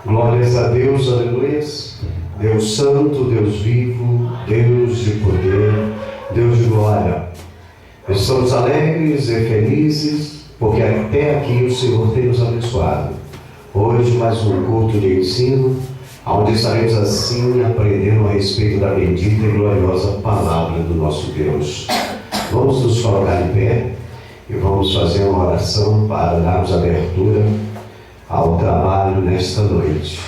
Glórias a Deus, aleluias. Deus santo, Deus vivo, Deus de poder, Deus de glória. Estamos alegres e felizes porque até aqui o Senhor tem nos abençoado. Hoje mais um culto de ensino, onde estaremos assim aprendendo a respeito da bendita e gloriosa palavra do nosso Deus. Vamos nos colocar em pé e vamos fazer uma oração para darmos abertura ao trabalho nesta noite,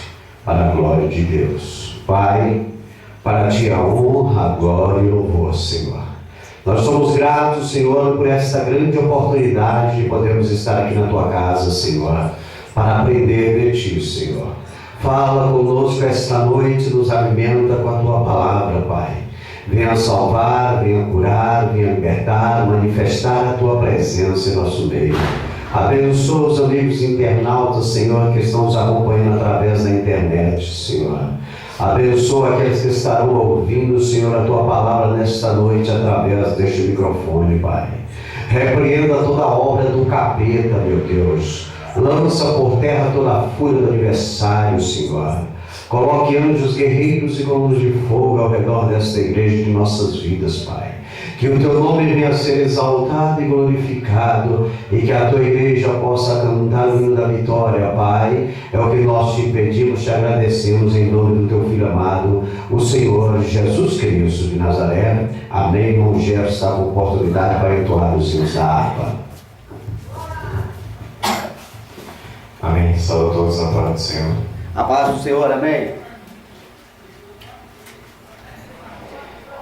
para a glória de Deus. Pai, para Ti a honra, a glória e o louvor, Senhor. Nós somos gratos, Senhor, por esta grande oportunidade de podermos estar aqui na Tua casa, Senhor, para aprender de Ti, Senhor. Fala conosco esta noite, nos alimenta com a Tua palavra, Pai. Venha salvar, venha curar, venha libertar, manifestar a Tua presença em nosso meio. Abençoa os amigos internautas, Senhor, que estão nos acompanhando através da internet, Senhor. Abençoa aqueles que estarão ouvindo, Senhor, a Tua palavra nesta noite através deste microfone, Pai. Repreenda toda a obra do capeta, meu Deus. Lança por terra toda a fúria do adversário, Senhor. Coloque anjos guerreiros e coluna de fogo ao redor desta igreja de nossas vidas, Pai. Que o Teu nome venha a ser exaltado e glorificado, e que a Tua igreja possa cantar o hino da vitória, Pai. É o que nós te pedimos, te agradecemos em nome do Teu Filho amado, o Senhor Jesus Cristo de Nazaré. Amém. Irmão Gerson está com oportunidade para entoar os hinos da harpa. Amém. Saúde a todos na paz do Senhor. A paz do Senhor, amém.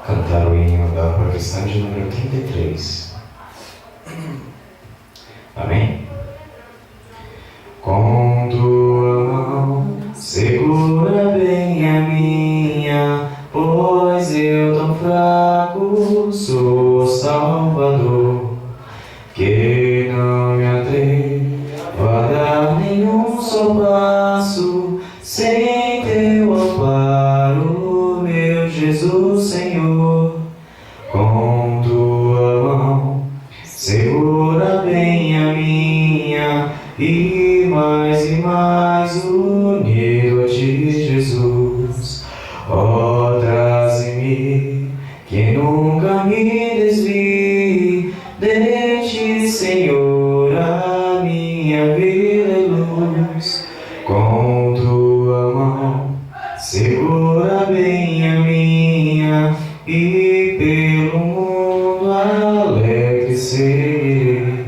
Cantar o hino da harpa cristã de número 33. Amém? Com tua mão segura bem a minha, pois eu tão fraco sou o Salvador, que não me atrevo a dar nenhum só passo sem teu amparo, meu Jesus Senhor. Com tua mão segura bem a minha, e mais unido a Ti, Jesus. Ó, traze-me, que nunca me desvie de Ti, Senhor, a minha vida é luz. Com tua mão segura bem a minha, e pelo mundo alegre seguirei.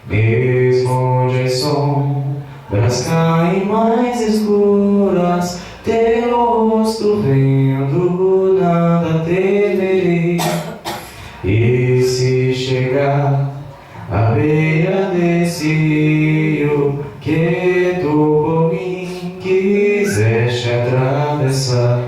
Mesmo onde as sombras caem mais escuras, teu rosto vendo, nada temerei. E se chegar à beira desse rio, que Tu por mim quiseste atravessar,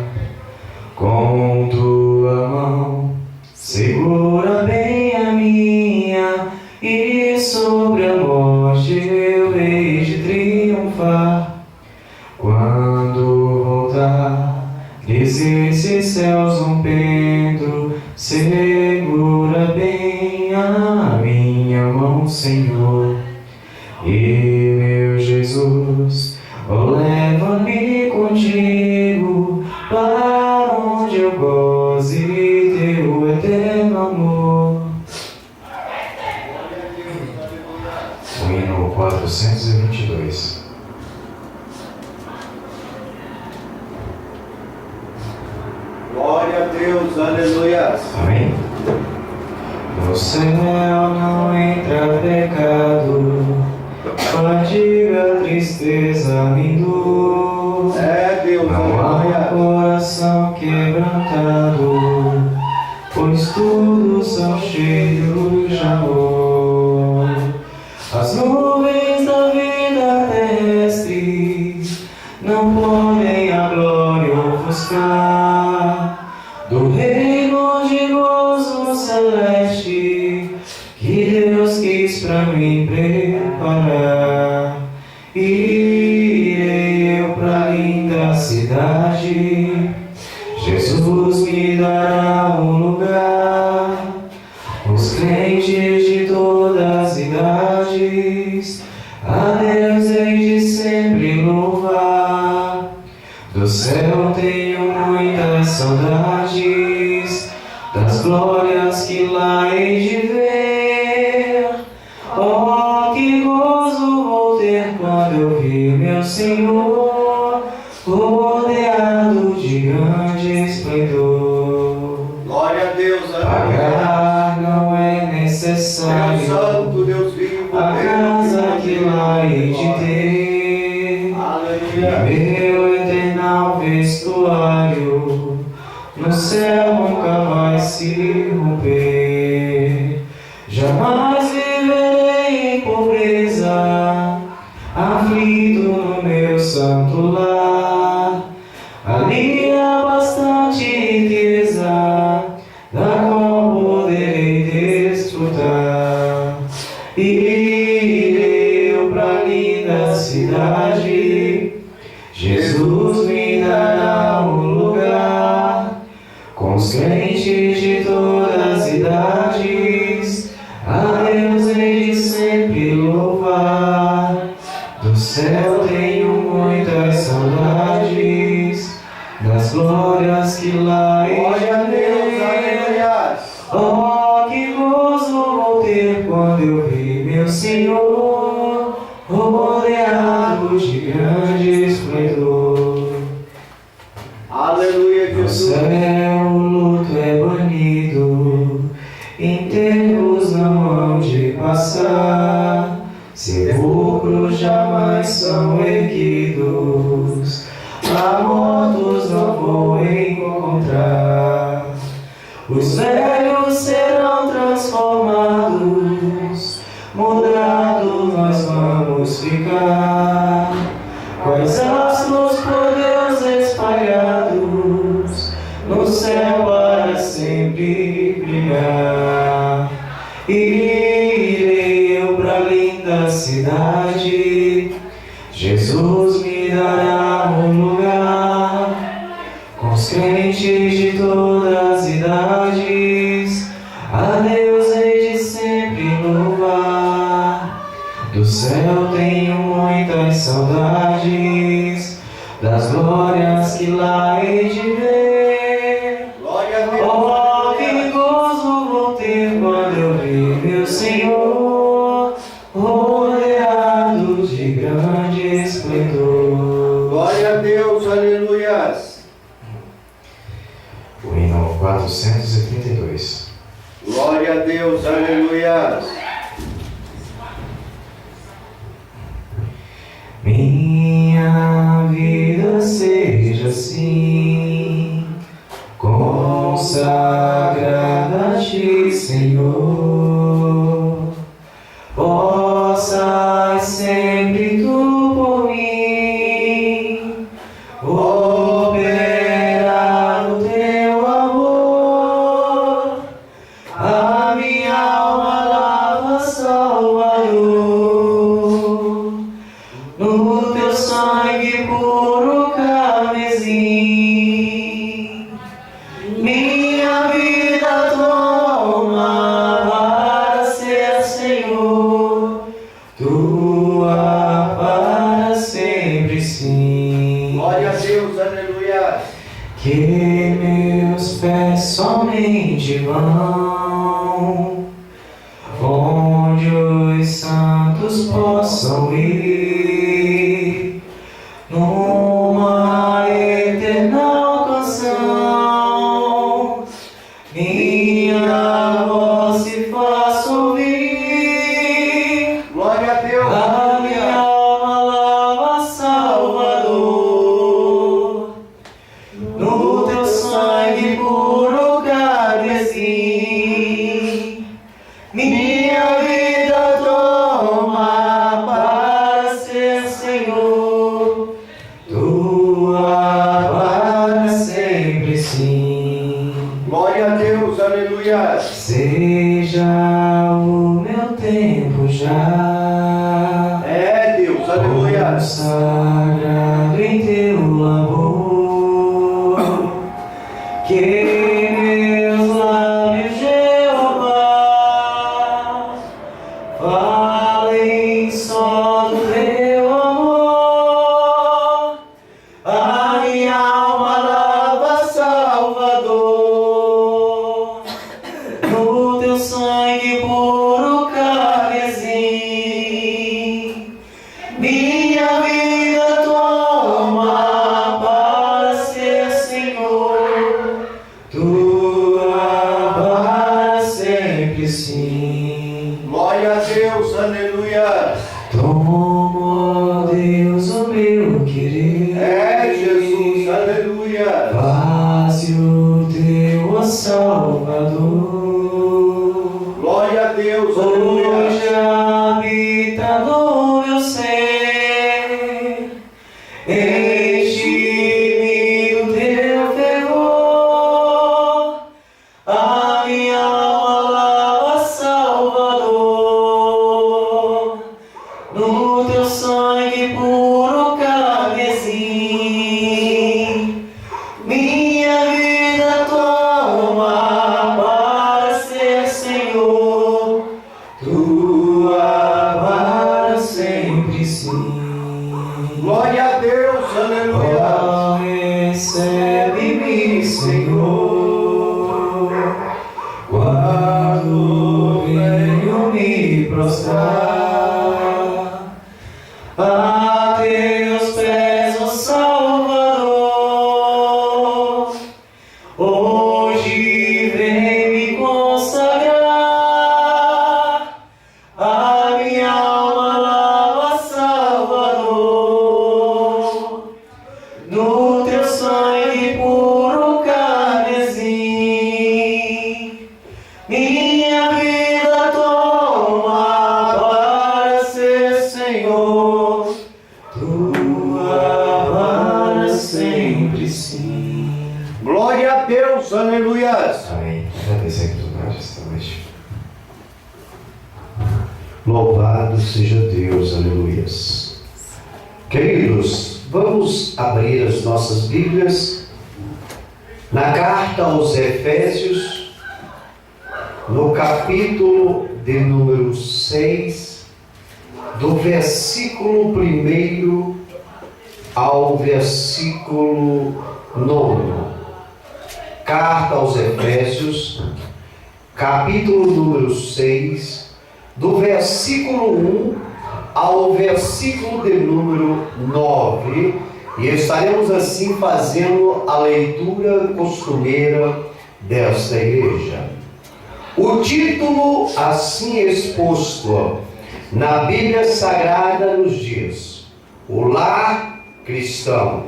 com tua mão segura bem a minha, e sobre a morte eu hei de triunfar. Quando voltar, esses céus rompendo, segura bem a minha mão, Senhor. E meu Jesus, leva-me contigo, para onde eu goze teu eterno amor. O hino 422. Glória a Deus, aleluia. Amém. No céu não entra pecado, fadiga, tristeza, nem dor. É Deus, não há aleluia. coração quebrantado, pois são cheios de amor. As nuvens da vida terrestre não podem a glória ofuscar do reino de gozo celeste que Deus quis pra mim preparar. Irei eu pra linda cidade, Jesus me dará um lugar. Os crentes de todas as idades, a Deus hei de sempre louvar. Do céu tenho muitas saudades, das glórias que lá hei de ver. Oh, que gozo vou ter quando eu vir meu Senhor, rodeado de grande esplendor. Glória a Deus, Pagar não é necessário, Deus Santo, Deus vivo, a casa que lá hei de ter. Aleluia. Meu eternal vestuário no céu nunca vai se romper. Jamais viverei em pobreza, aflito no meu santo lar. Ali há bastante riqueza, da qual poderei desfrutar. Irei eu pra linda cidade, Jesus me dará um lugar. Com os crentes de todas as idades, a Deus hei de sempre louvar. Do céu tenho muitas saudades, das glórias que lá hei Glória a de Deus, ver. aleluia. Oh, que gozo vou ter quando eu vi meu Senhor, rodeado de grande esplendor. Aleluia, No Jesus. céu o luto é banido, enterros não hão de passar, sepulcros jamais são erguidos, lá mortos não vou encontrar. Os velhos serão transformados, mudados nós vamos ficar. Quais astros por Deus espalhados, no céu para sempre brilhar. Irei eu pra linda cidade, Jesus me dará um lugar. Com os crentes de todas as idades, a Deus hei de sempre louvar. Do céu tenho muitas saudades, das glórias que lá hei de ver. Glória a Deus. Oh, que gozo vou ter quando eu vi meu Senhor, rodeado de grande esplendor. Glória a Deus, aleluias. O hino 432. Glória a Deus, aleluias. Minha vida seja assim, consagrada a Ti, Senhor. Possas sempre Tu por mim operar o Teu amor. A minha alma lava, Salvador, no Teu sangue puro carmesim. Minha vida toma para ser, Senhor, Tua para sempre, sim. Glória a Deus, aleluia. Que meus pés somente vão onde os santos possam ir, numa eterna canção, minha voz se faça ouvir. Glória a Deus, A minha alma lava, Salvador, no Teu sangue puro carmesim. aleluias. Seja o meu tempo já É Deus, aleluias. consagrado em teu labor, que meus lábios, Jeová, falem só do teu amor. A minha alma lava, Salvador, no teu sangue puro carmesim. Minha vida toma para ser, Senhor, tua para sempre sim. Glória a Deus, aleluias. Toma, ó Deus, o meu querer. É Jesus, aleluias. Faze o teu, ó Salvador. Glória a Deus, aleluias. Hoje habita no meu ser, enche-me do teu fervor. A minha alma lava, Salvador, no teu sangue puro carmesim. Minha vida toma para ser, Senhor, tua para sempre sim. Glória a Deus, aleluias. Ó, recebe-me, Senhor, quando venho me prostrar a teus pés, ó Salvador. Hoje vem me consagrar, a minha alma lava, Salvador, no teu sangue puro carmesim. Minha vida toma para ser, Senhor, tua para sempre sim. Glória a Deus, aleluias. Amém. Agradecer a Deus esta noite. Louvado seja Deus, aleluias. Queridos, vamos abrir as nossas Bíblias na carta aos Efésios, no capítulo de número 6, do versículo 1 ao versículo 9. Carta aos Efésios, capítulo número 6, do versículo 1 ao versículo de número 9, e estaremos assim fazendo a leitura costumeira desta igreja. O título assim exposto na Bíblia Sagrada nos diz: o lar cristão,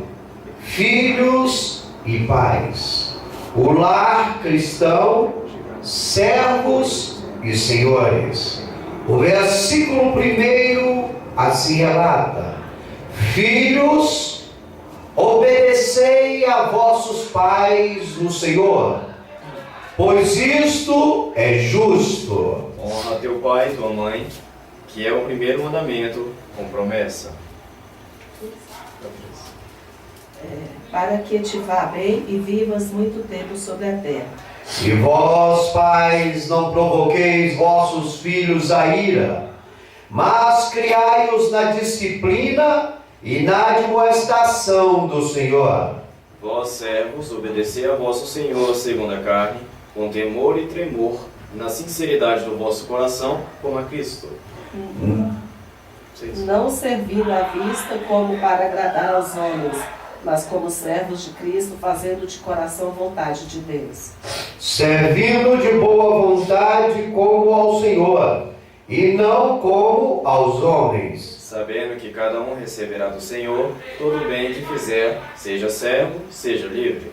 filhos e pais. O lar cristão, servos e senhores. O versículo 1 assim relata: filhos, obedecei a vossos pais no Senhor, pois isto é justo. Honra teu pai e tua mãe, que é o primeiro mandamento com promessa. Para que te vá bem e vivas muito tempo sobre a terra. E vós, pais, não provoqueis vossos filhos à ira, mas criai-os na disciplina e na admoestação do Senhor. Vós, servos, obedecei a vosso Senhor segundo a carne, com temor e tremor, na sinceridade do vosso coração, como a Cristo. Não servindo à vista como para agradar aos homens, mas como servos de Cristo, fazendo de coração vontade de Deus. Servindo de boa vontade como ao Senhor, e não como aos homens. Sabendo que cada um receberá do Senhor todo o bem que fizer, seja servo, seja livre.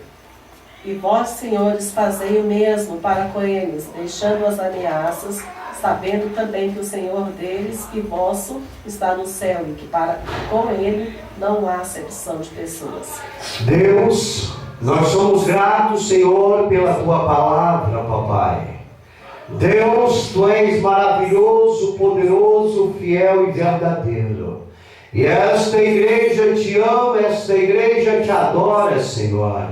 E vós, senhores, fazei o mesmo para com eles, deixando as ameaças, sabendo também que o Senhor deles e vosso está no céu, e que para com ele não há acepção de pessoas. Deus Nós somos gratos, Senhor, pela Tua palavra, papai. Deus, Tu és maravilhoso, poderoso, fiel e verdadeiro. E esta igreja te ama, esta igreja te adora, Senhor.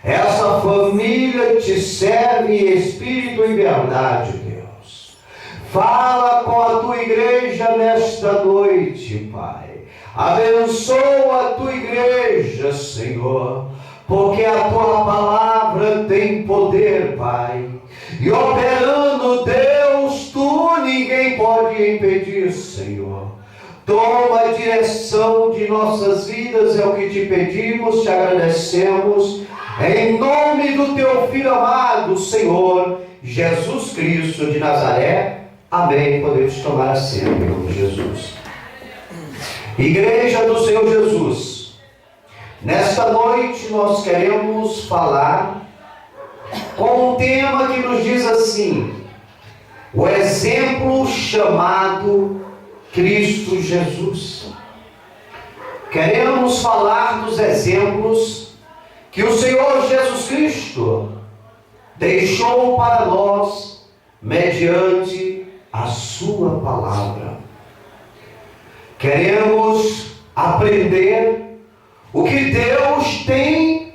Essa família te serve em espírito e verdade, Deus. Fala com a Tua igreja nesta noite, Pai. Abençoa a Tua igreja, Senhor, porque a Tua palavra tem poder, Pai. E operando, Deus, Tu ninguém pode impedir, Senhor. Toma a direção de nossas vidas, é o que te pedimos, te agradecemos, em nome do Teu Filho amado, Senhor, Jesus Cristo de Nazaré. Amém. Podemos tomar assento em nome de Jesus. Igreja do Senhor Jesus, nesta noite nós queremos falar com um tema que nos diz assim: o exemplo chamado Cristo Jesus. Queremos falar dos exemplos que o Senhor Jesus Cristo deixou para nós mediante a sua palavra. Queremos aprender o que Deus tem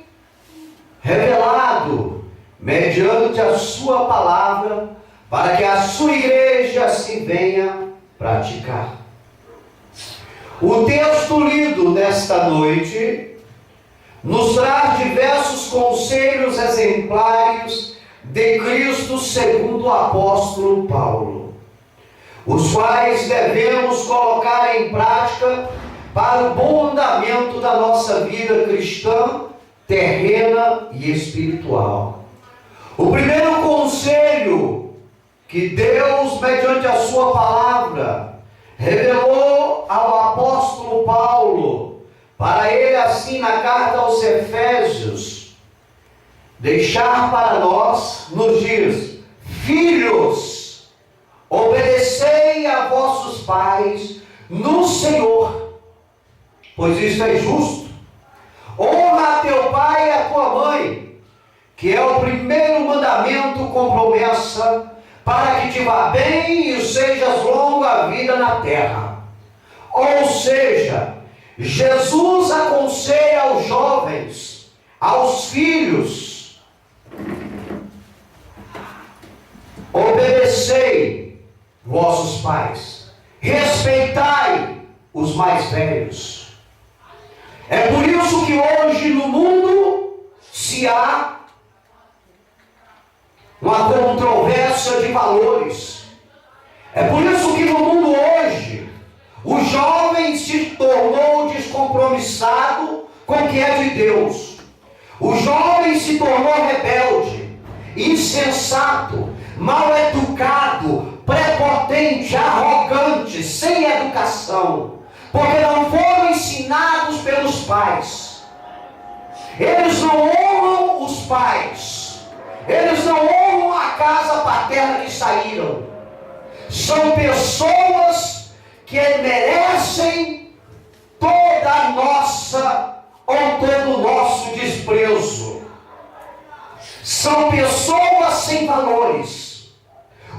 revelado mediante a sua palavra, para que a sua igreja se venha praticar. O texto lido nesta noite nos traz diversos conselhos exemplares de Cristo segundo o apóstolo Paulo, os quais devemos colocar em prática para o bom andamento da nossa vida cristã, terrena e espiritual. O primeiro conselho que Deus, mediante a sua palavra, revelou ao apóstolo Paulo, para ele assim na carta aos Efésios, deixar para nós, nos diz: filhos, obedecei a vossos pais no Senhor, pois isto é justo. Honra a teu pai e a tua mãe, que é o primeiro mandamento com promessa, para que te vá bem e sejas longa a vida na terra. Ou seja, Jesus aconselha aos jovens, aos filhos: obedecei vossos pais, respeitai os mais velhos. É por isso que hoje no mundo se há uma controvérsia de valores. É por isso que no mundo hoje o jovem se tornou descompromissado com o que é de Deus. O jovem se tornou rebelde, insensato, mal educado, prepotente, arrogante, sem educação, porque não foram ensinados pelos pais. Eles não honram os pais, eles não honram a casa paterna que saíram. São pessoas que merecem toda a nossa ou todo o nosso desprezo. São pessoas sem valores,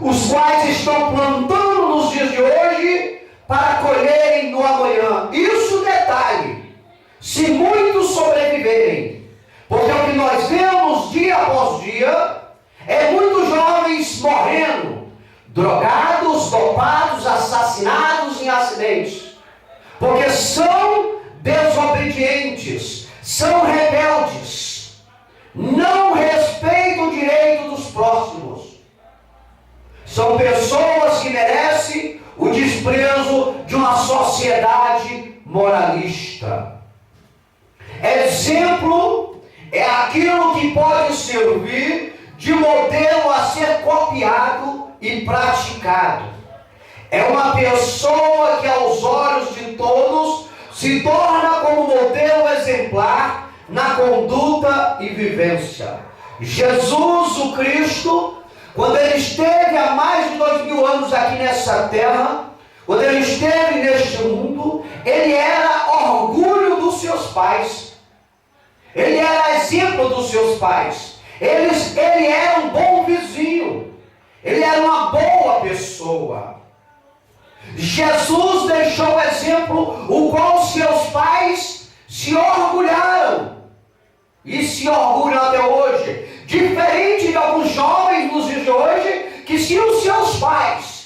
os quais estão plantando nos dias de hoje para colherem no amanhã. Isso detalhe, se muitos sobreviverem, porque o que nós vemos dia após dia é muitos jovens morrendo, drogados, dopados, assassinados em acidentes, porque são desobedientes, são rebeldes, não respeitam o direito dos próximos. São pessoas que merecem o desprezo de uma sociedade moralista. Exemplo é aquilo que pode servir de modelo a ser copiado e praticado. É uma pessoa que aos olhos de todos se torna como modelo exemplar na conduta e vivência. Jesus, o Cristo, quando ele esteve há mais de 2000 anos aqui nessa terra, quando ele esteve neste mundo, ele era orgulho dos seus pais. Ele era exemplo dos seus pais. Ele era um bom vizinho. Ele era uma boa pessoa. Jesus deixou o exemplo o qual seus pais se orgulharam e se orgulham até hoje. Diferente de alguns jovens nos dias de hoje, que se os seus pais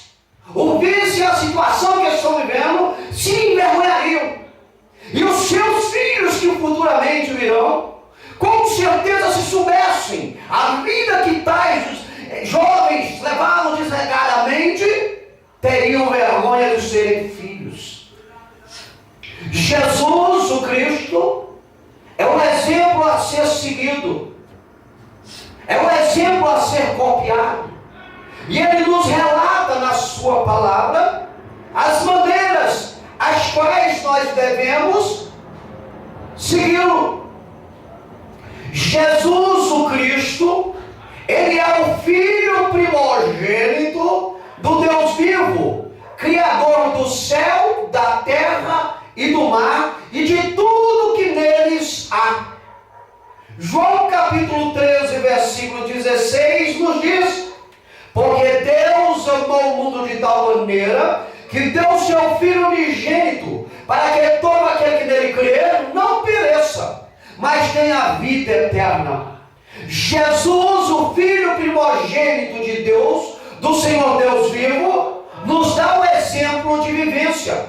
ouvissem a situação que estão vivendo, se envergonhariam. E os seus filhos que futuramente virão, com certeza, se soubessem a vida que tais jovens levaram desregadamente, teriam vergonha de serem filhos. Jesus, o Cristo, é um exemplo a ser seguido, é um exemplo a ser copiado. E ele nos relata na sua palavra as maneiras as quais nós devemos segui-lo. Jesus, o Cristo, ele é o Filho primogênito do Deus vivo, Criador do céu, da terra e do mar e de tudo que neles há. João capítulo 13, versículo 16 nos diz: porque Deus amou o mundo de tal maneira que deu seu Filho unigênito, para que todo aquele que nele crer não pereça, mas tenha vida eterna. Jesus, o Filho primogênito de Deus, do Senhor Deus vivo, nos dá o exemplo de vivência,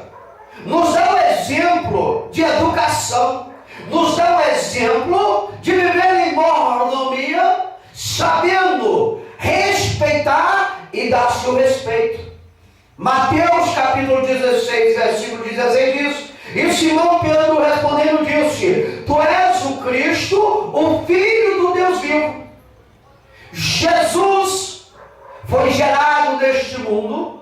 nos dá o exemplo de educação, nos dá o exemplo de viver em mordomia, sabendo respeitar e dar seu respeito. Mateus capítulo 16, versículo 16 diz: e Simão Pedro respondendo disse: tu és o Cristo, o Filho do Deus vivo. Jesus foi gerado neste mundo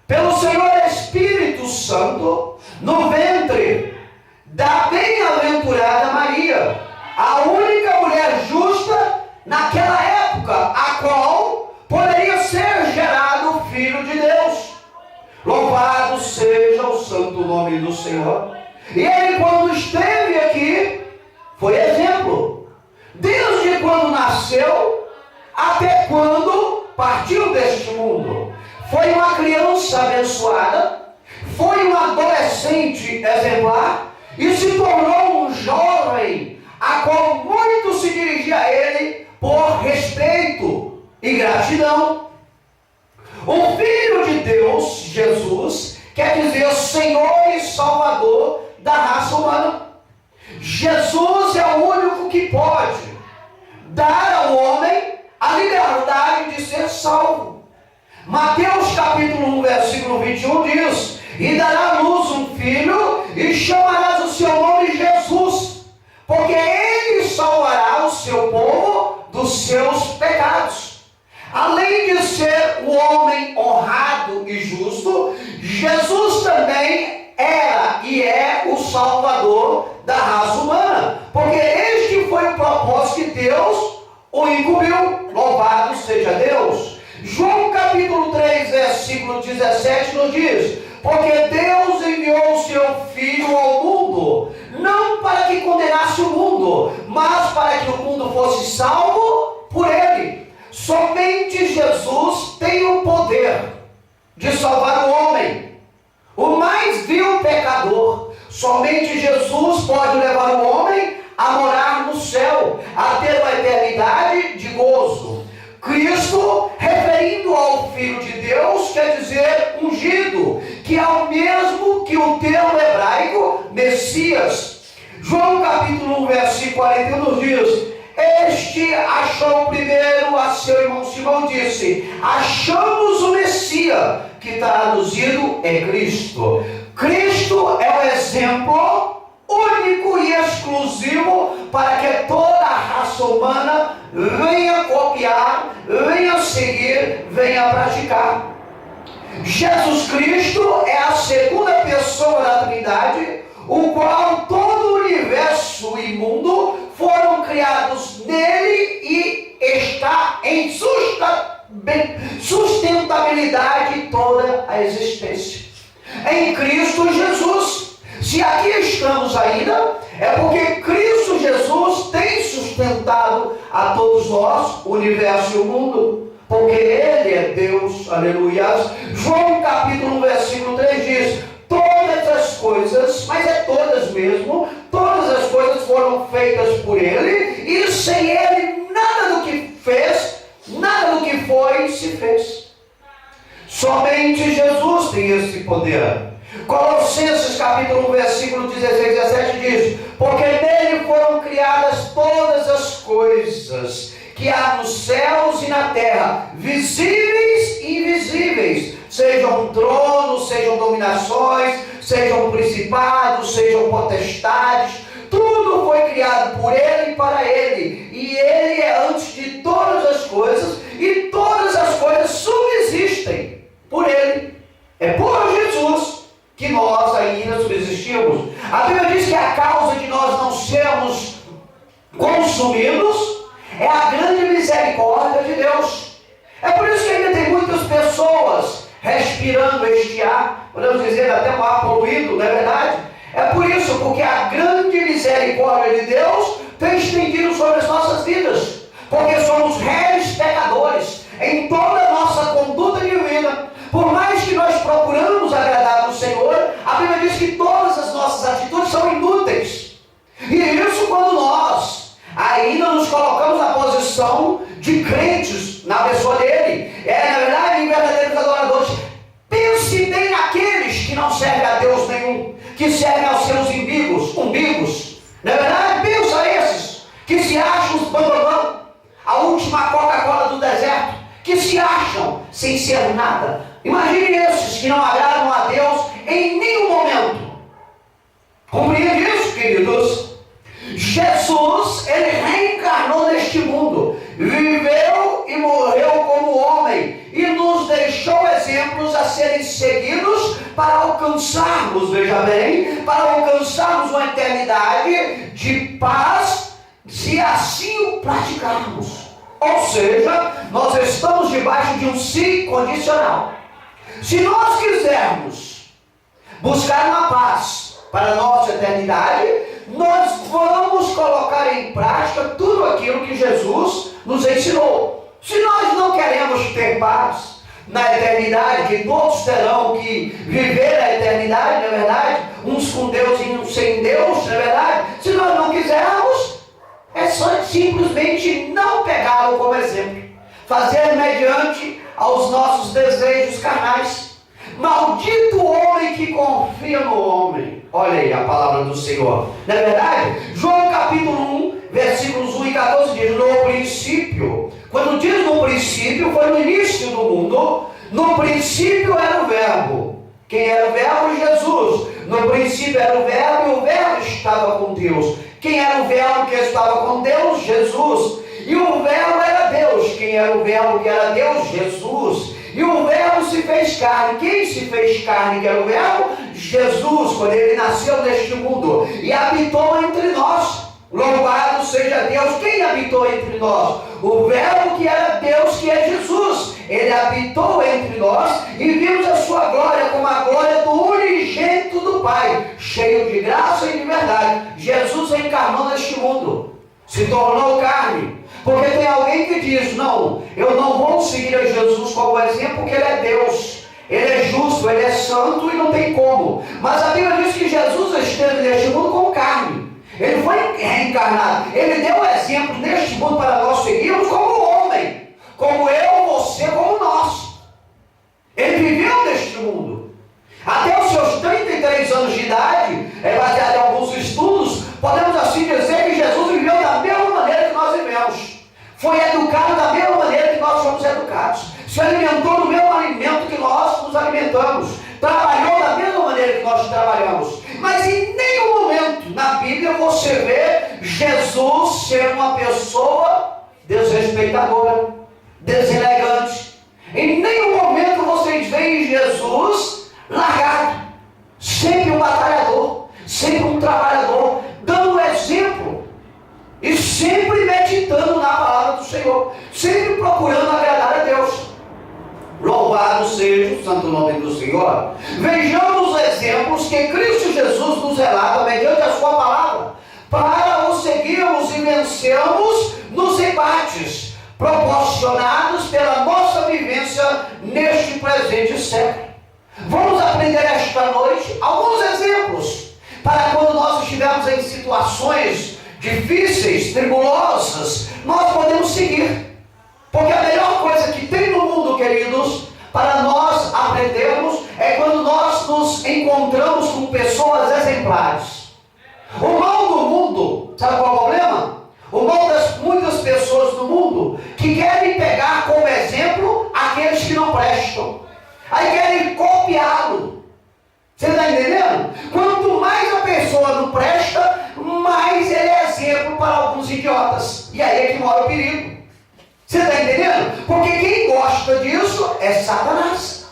pelo Senhor Espírito Santo no ventre da bem-aventurada Maria, a única mulher justa naquela época, a qual poderia ser gerado o Filho de Deus. Louvado seja o santo nome do Senhor. E ele, quando esteve aqui, foi exemplo. Desde quando nasceu até quando partiu deste mundo. Foi uma criança abençoada, foi um adolescente exemplar e se tornou um jovem, a qual muito se dirigia a ele por respeito e gratidão. O Filho de Deus, Jesus, quer dizer Senhor e Salvador da raça humana. Jesus é o único que pode dar ao homem a liberdade de ser salvo. Mateus capítulo 1, versículo 21 diz: e dará à luz um filho e chamarás o seu nome Jesus, porque ele salvará o seu povo dos seus pecados. Além de ser o homem honrado e justo, Jesus também era e é o Salvador da raça humana, porque este foi o propósito que Deus o incumbiu. Louvado seja Deus. João capítulo 3, versículo 17 nos diz: porque Deus enviou o seu Filho ao mundo, não para que condenasse o mundo, mas para que o mundo fosse salvo por ele. Somente Jesus tem o poder de salvar o homem, o mais vil pecador. Somente Jesus pode levar o homem a morar no céu, a ter uma eternidade de gozo. Cristo, referindo ao Filho de Deus, quer dizer ungido, que é o mesmo que o termo hebraico Messias. João capítulo 1, versículo 41 nos diz: este achou primeiro a seu irmão Simão, disse: achamos o Messias, que traduzido é Cristo. Cristo é o exemplo único e exclusivo para que toda a raça humana venha copiar, venha seguir, venha praticar. Jesus Cristo é a segunda pessoa da Trindade, o qual todo o universo e mundo foram criados nele e está em sustentabilidade toda a existência. Em Cristo Jesus. Se aqui estamos ainda, é porque Cristo Cristo Jesus tem sustentado a todos nós, o universo e o mundo, porque Ele é Deus, aleluia. João capítulo 1, versículo 3 diz: todas as coisas, mas é todas mesmo, todas as coisas foram feitas por Ele, e sem Ele nada do que fez, nada do que foi, se fez. Somente Jesus tem esse poder. Colossenses capítulo 1, versículo 16 e 17 diz: porque nele foram criadas todas as coisas que há nos céus e na terra, visíveis e invisíveis, sejam tronos, sejam dominações, sejam principados, sejam potestades, tudo foi criado por Ele e para Ele, e Ele é antes de todas as coisas, e todas as coisas subsistem por Ele. É por Jesus que nós ainda subsistimos. A Bíblia diz que a causa de nós não sermos consumidos é a grande misericórdia de Deus. É por isso que ainda tem muitas pessoas respirando este ar, podemos dizer até um ar poluído, não é verdade? É por isso, porque a grande misericórdia de Deus tem estendido sobre as nossas vidas, porque somos réis pecadores em toda a nossa conduta de vida. Por mais que nós procuramos agradar o Senhor, a Bíblia diz que todas as nossas atitudes são inúteis. E isso quando nós ainda nos colocamos na posição de crentes na pessoa dele. Na verdade, em verdadeiros adoradores. Pense bem naqueles que não servem a Deus nenhum, que servem aos seus umbigos. Na verdade, pensa esses que se acham os bambambam, a última Coca-Cola do deserto, que se acham sem ser nada. Imagine esses que não agradam a Deus em nenhum momento. Compreende isso, queridos? Jesus, Ele reencarnou neste mundo, viveu e morreu como homem, e nos deixou exemplos a serem seguidos para alcançarmos, veja bem, para alcançarmos uma eternidade de paz, se assim o praticarmos. Ou seja, nós estamos debaixo de um sim condicional. Se nós quisermos buscar uma paz para a nossa eternidade, nós vamos colocar em prática tudo aquilo que Jesus nos ensinou. Se nós não queremos ter paz na eternidade, que todos terão que viver a eternidade, não é verdade? Uns com Deus e uns sem Deus, não é verdade? Se nós não quisermos, é só simplesmente não pegá-lo como exemplo. Fazer mediante aos nossos desejos carnais. Maldito o homem que confia no homem. Olha aí a palavra do Senhor. Não é verdade? João capítulo 1, versículos 1 e 14 diz: no princípio. Quando diz no princípio, foi no início do mundo. No princípio era o verbo. Quem era o verbo? Jesus. No princípio era o verbo, e o verbo estava com Deus. Quem era o verbo que estava com Deus? Jesus. E o verbo era Deus. Quem era o verbo que era Deus? Jesus. E o verbo se fez carne. Quem se fez carne, que era o verbo? Jesus, quando ele nasceu neste mundo e habitou entre nós. Louvado seja Deus. Quem habitou entre nós? O verbo que era Deus, que é Jesus. Ele habitou entre nós e vimos a sua glória como a glória do unigênito do Pai, cheio de graça e de verdade. Jesus encarnou neste mundo, se tornou carne. Porque tem alguém que diz: não, eu não vou seguir a Jesus como exemplo, porque Ele é Deus, Ele é justo, Ele é santo e não tem como. Mas a Bíblia diz que Jesus esteve neste mundo com carne. Ele foi reencarnado. Ele deu exemplo neste mundo para nós seguirmos como homem, como eu, você, como nós. Ele viveu neste mundo. Até os seus 33 anos de idade, baseado em alguns estudos, podemos assim dizer que Jesus viveu da mesma maneira que nós vivemos. Foi educado da mesma maneira que nós somos educados. Se alimentou do mesmo alimento que nós nos alimentamos. Trabalhou da mesma maneira que nós trabalhamos. Mas em nenhum momento na Bíblia você vê Jesus ser uma pessoa desrespeitadora, deselegante. Em nenhum momento vocês veem Jesus largado. Sempre um batalhador, sempre um trabalhador, dando exemplo. E sempre meditando na palavra do Senhor, sempre procurando agradar a Deus. Louvado seja o santo nome do Senhor. Vejamos os exemplos que Cristo Jesus nos relata mediante a sua palavra. para o seguirmos e vencermos nos embates proporcionados pela nossa vivência neste presente século. Vamos aprender esta noite alguns exemplos para quando nós estivermos em situações difíceis, tribulosas, nós podemos seguir. Porque a melhor coisa que tem no mundo, queridos, para nós aprendermos, é quando nós nos encontramos com pessoas exemplares. O mal do mundo, sabe qual é o problema? O mal das muitas pessoas do mundo que querem pegar como exemplo aqueles que não prestam. Aí querem copiá-lo. Você está entendendo? Quanto mais a pessoa não presta, mais ele é exemplo para alguns idiotas. E aí é que mora o perigo. Você está entendendo? Porque quem gosta disso é Satanás.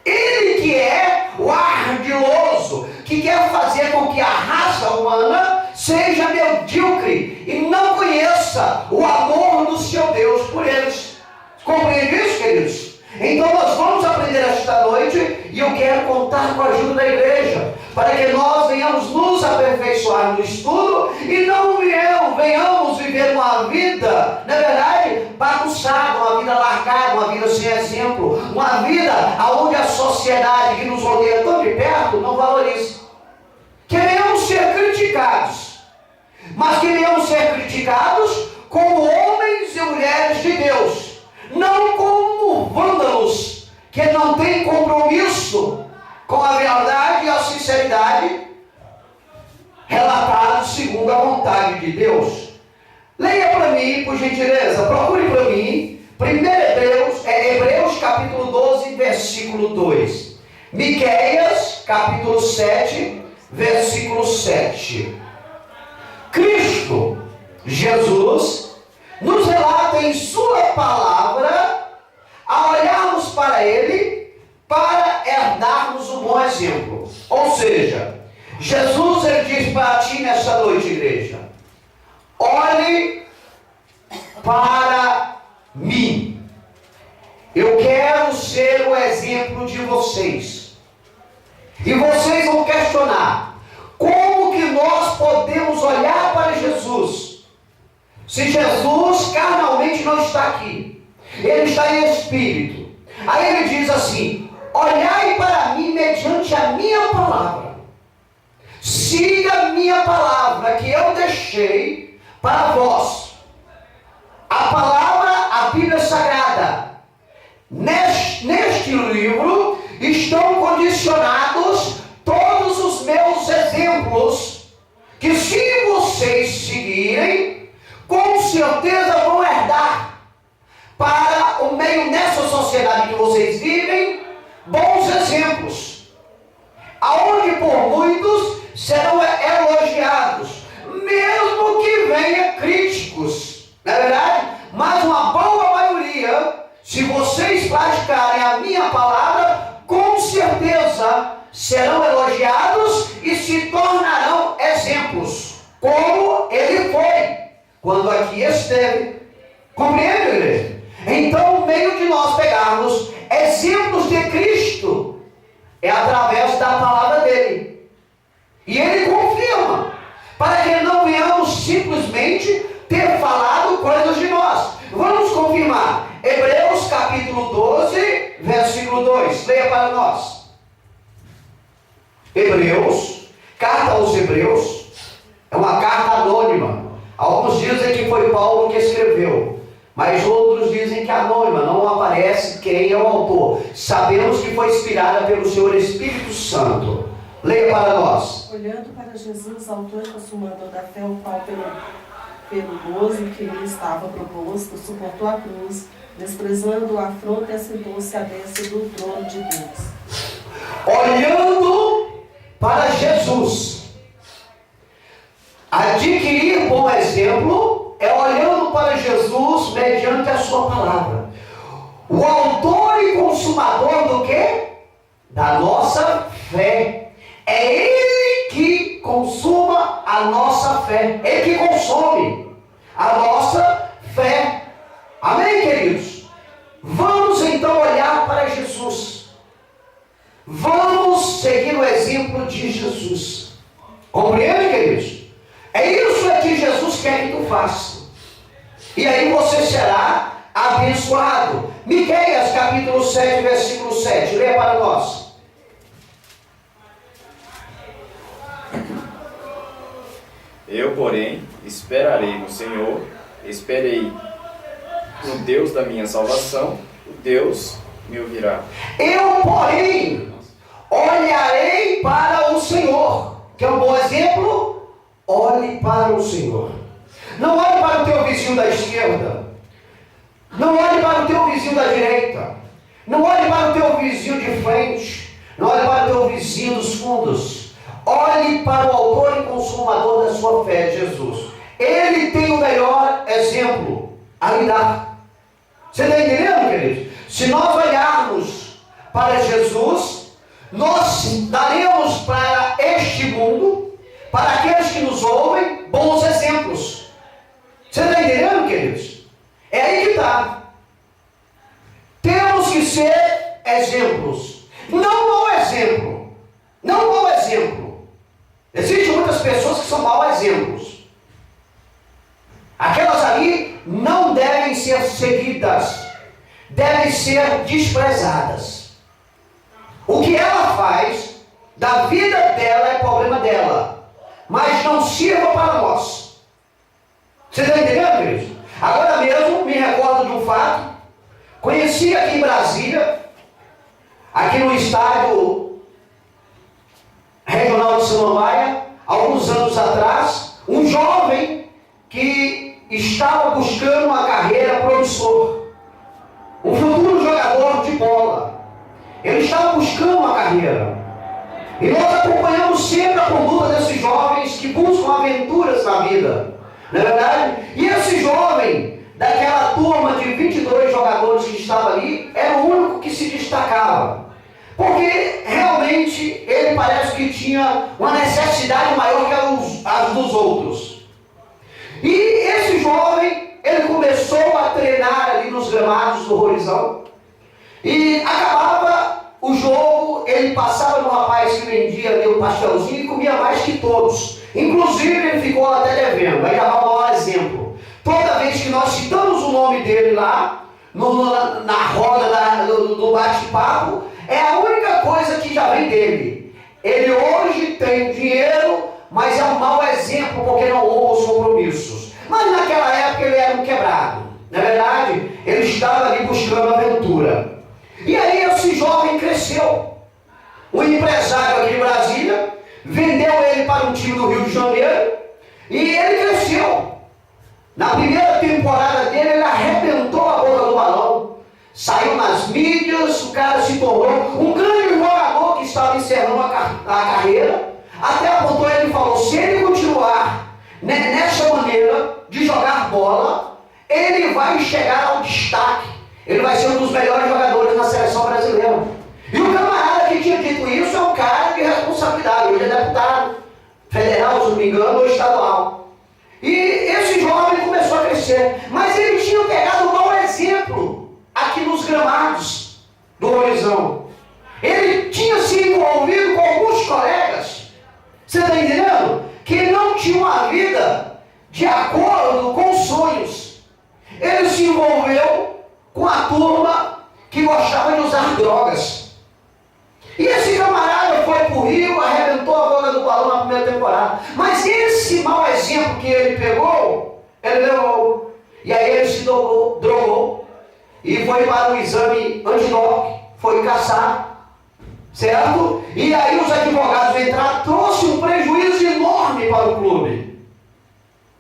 Ele que é o ardiloso, que quer fazer com que a raça humana seja medíocre e não conheça o amor do seu Deus por eles. Compreende isso, queridos? Então nós vamos aprender esta noite e eu quero contar com a ajuda da igreja para que nós venhamos nos aperfeiçoar no estudo e não venhamos viver uma vida, na verdade, bagunçada, uma vida largada, uma vida sem exemplo, uma vida onde a sociedade que nos rodeia tão de perto não valoriza. Queremos ser criticados, mas queremos ser criticados como homens e mulheres de Deus, não como vândalos que não têm compromisso com a verdade e a sinceridade relatados segundo a vontade de Deus. Leia para mim, por gentileza, procure para mim, Hebreus capítulo 12, versículo 2. Miqueias capítulo 7, versículo 7. Cristo, Jesus, nos relata em sua palavra a olharmos para Ele para herdarmos um bom exemplo. Ou seja, Jesus ele diz para ti nessa noite, igreja: olhe para mim. Eu quero ser o exemplo de vocês. E vocês vão questionar: como que nós podemos olhar para Jesus se Jesus carnalmente não está aqui? Ele está em espírito. Aí ele diz assim: olhai para mim mediante a minha palavra. Siga a minha palavra que eu deixei para vós. A palavra, a Bíblia Sagrada. Neste livro estão condicionados todos os meus exemplos, que se vocês seguirem, com certeza vão herdar para o meio nessa sociedade que vocês vivem, bons exemplos, aonde por muitos serão elogiados, mesmo que venha críticos, não é verdade? Mas uma boa maioria, se vocês praticarem a minha palavra, com certeza serão elogiados e se tornarão exemplos, como ele foi quando aqui esteve. Compreende, igreja? Então, o meio de nós pegarmos exemplos de Cristo é através da palavra dele. E ele confirma, para que não venhamos simplesmente ter falado coisas de nós. Vamos confirmar. Hebreus capítulo 12, versículo 2. Leia para nós. Hebreus, carta aos Hebreus, é uma carta anônima. Alguns dizem que foi Paulo que escreveu, mas outros dizem que é anônima, não aparece quem é o autor. Sabemos que foi inspirada pelo Senhor Espírito Santo. Leia para nós. Olhando para Jesus, autor e consumador da fé, o qual pelo gozo que lhe estava proposto, suportou a cruz, desprezando a afronta e assentou-se à destra do trono de Deus. Olhando para Jesus. Adquirir bom exemplo é olhando para Jesus mediante a sua palavra. O autor e consumador do quê? Da nossa fé. É Ele que consuma a nossa fé. Ele que consome a nossa fé. Amém, queridos? Vamos então olhar para Jesus. Vamos seguir o exemplo de Jesus. Compreende, queridos? É isso que Jesus quer que tu faça. E aí você será abençoado. Miqueias capítulo 7, versículo 7. Leia para nós. Eu, porém, esperarei no Senhor, esperei no Deus da minha salvação, o Deus me ouvirá. Eu, porém, olharei para o Senhor. Quer um bom exemplo? Olhe para o Senhor. Não olhe para o teu vizinho da esquerda. Não olhe para o teu vizinho da direita. Não olhe para o teu vizinho de frente. Não olhe para o teu vizinho dos fundos. Olhe para o autor e consumador da sua fé, Jesus. Ele tem o melhor exemplo a lhe dar. Você está entendendo, queridos? Se nós olharmos para Jesus, nós daremos para este mundo, para aqueles que nos ouvem, bons exemplos. Você está entendendo, queridos? É aí que está. Temos que ser exemplos. Não mau exemplo. Não mau exemplo. Existem muitas pessoas que são mau exemplos. Aquelas ali não devem ser seguidas. Devem ser desprezadas. O que ela faz, da vida dela, é problema dela. Mas não sirva para nós. Você está entendendo, queridos? Agora mesmo me recordo de um fato. Conheci aqui em Brasília, aqui no estádio regional de Samambaia, alguns anos atrás, um jovem que estava buscando uma carreira promissor, um futuro jogador de bola. Ele estava buscando uma carreira. E nós acompanhamos sempre a conduta desses jovens que buscam aventuras na vida. Não é verdade? E esse jovem, daquela turma de 22 jogadores que estava ali, era o único que se destacava. Porque realmente ele parece que tinha uma necessidade maior que as dos outros. E esse jovem, ele começou a treinar ali nos gramados do Horizão. E acabava o jogo, ele passava no rapaz que vendia ali o pastelzinho e comia mais que todos. Inclusive ele ficou até devendo. Aí já vai um maior exemplo. Toda vez que nós citamos o nome dele lá, na roda do bate-papo, é a única coisa que já vem dele. Ele hoje tem dinheiro, mas é um mau exemplo porque não honra os compromissos. Mas naquela época ele era um quebrado. Na verdade, ele estava ali buscando aventura. E aí esse jovem cresceu. O empresário aqui em Brasília vendeu ele para um time do Rio de Janeiro e ele cresceu. Na primeira temporada dele, ele arrebentou a boca do balão. Saiu nas mídias, o cara se tornou um grande jogador que estava encerrando a carreira. Até apontou ele e falou, se ele continuar nessa maneira de jogar bola, ele vai chegar ao destaque. Ele vai ser um dos melhores jogadores na seleção brasileira. E o camarada que tinha dito isso é um cara de responsabilidade. Hoje é deputado federal, se não me engano, ou estadual. E esse jovem começou a crescer. Mas ele tinha pegado um mau exemplo aqui nos gramados do Horizão. Ele tinha se envolvido com alguns colegas, você está entendendo? Que não tinham uma vida de acordo com os sonhos. Ele se envolveu com a turma que gostava de usar drogas. E esse camarada foi para o Rio, arrebentou a boca do balão na primeira temporada. Mas esse mau exemplo que ele pegou, ele levou. E aí ele se drogou. E foi para o exame antidoping, foi caçar, certo? E aí os advogados entraram, trouxe um prejuízo enorme para o clube.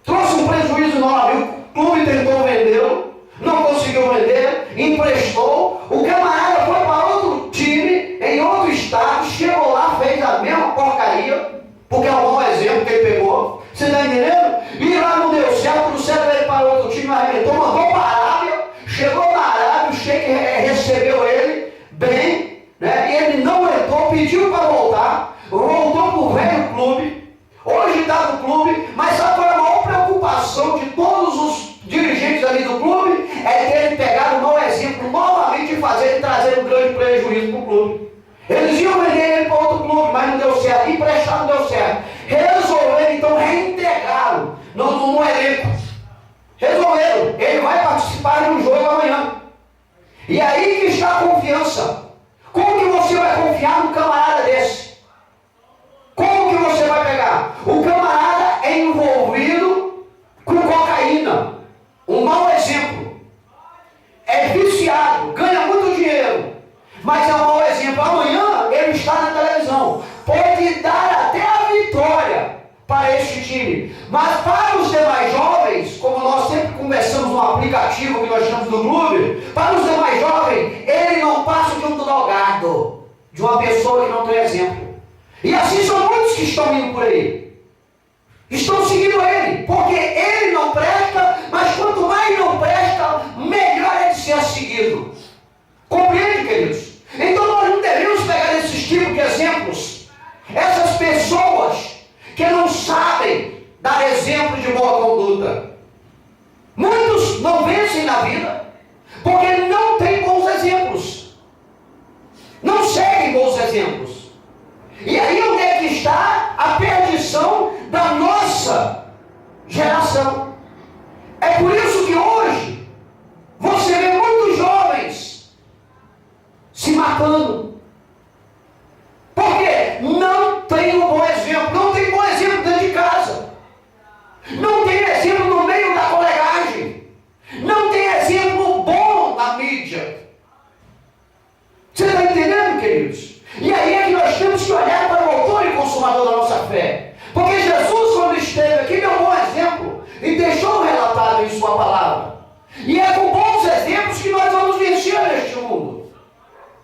Trouxe um prejuízo enorme. O clube tentou vendê-lo, não conseguiu vender, emprestou. O camarada foi para outro time, em outro estado, chegou lá, fez a mesma porcaria, porque é um mau exemplo que ele pegou. Você está entendendo? E lá não deu certo, trouxeram ele para outro time, arrebentou, mandou para a Arábia. Chegou na Arábia, o Sheik recebeu ele bem, né? E ele não entrou, pediu para voltar, voltou para o velho clube. Hoje está no clube, mas a maior preocupação de todos os dirigentes ali do clube é ter pegado um mau exemplo novamente e fazer ele trazer um grande prejuízo para o clube. Eles iam vender ele para outro clube, mas não deu certo, emprestar não deu certo. Resolveram então reintegrá-lo. participar de um jogo amanhã. E aí que está a confiança. Como que você vai confiar num camarada desse? Como que você vai pegar? O camarada é envolvido com cocaína. Um mau exemplo. É viciado, ganha muito dinheiro, mas é um mau exemplo. Amanhã ele está na televisão. Pode dar até a vitória para este time. Mas para os demais jovens, como nós sempre conversamos no aplicativo que nós chamamos do clube, para os demais jovens, ele não passa de um drogado, de uma pessoa que não tem exemplo. E assim são muitos que estão indo por aí. Estão seguindo ele, porque ele não presta, mas quanto mais não presta, melhor é de ser seguido. Compreende, queridos? Então nós não devemos pegar esses tipos de exemplos. Essas pessoas que não sabem dar exemplo de boa conduta. Muitos não vencem na vida porque não têm bons exemplos. Não seguem bons exemplos. E aí onde é que está a perdição da nossa geração? É por isso que hoje você vê muitos jovens se matando. Porque não tem um bom exemplo. Não tem bom exemplo dentro de casa. Não tem exemplo no meio da colegagem. Não tem exemplo bom na mídia. Você está entendendo, queridos? E aí é que nós temos que olhar para o autor e consumador da nossa fé. Porque Jesus, quando esteve aqui, deu um bom exemplo e deixou relatado em sua palavra. E é com bons exemplos que nós vamos vencer neste mundo.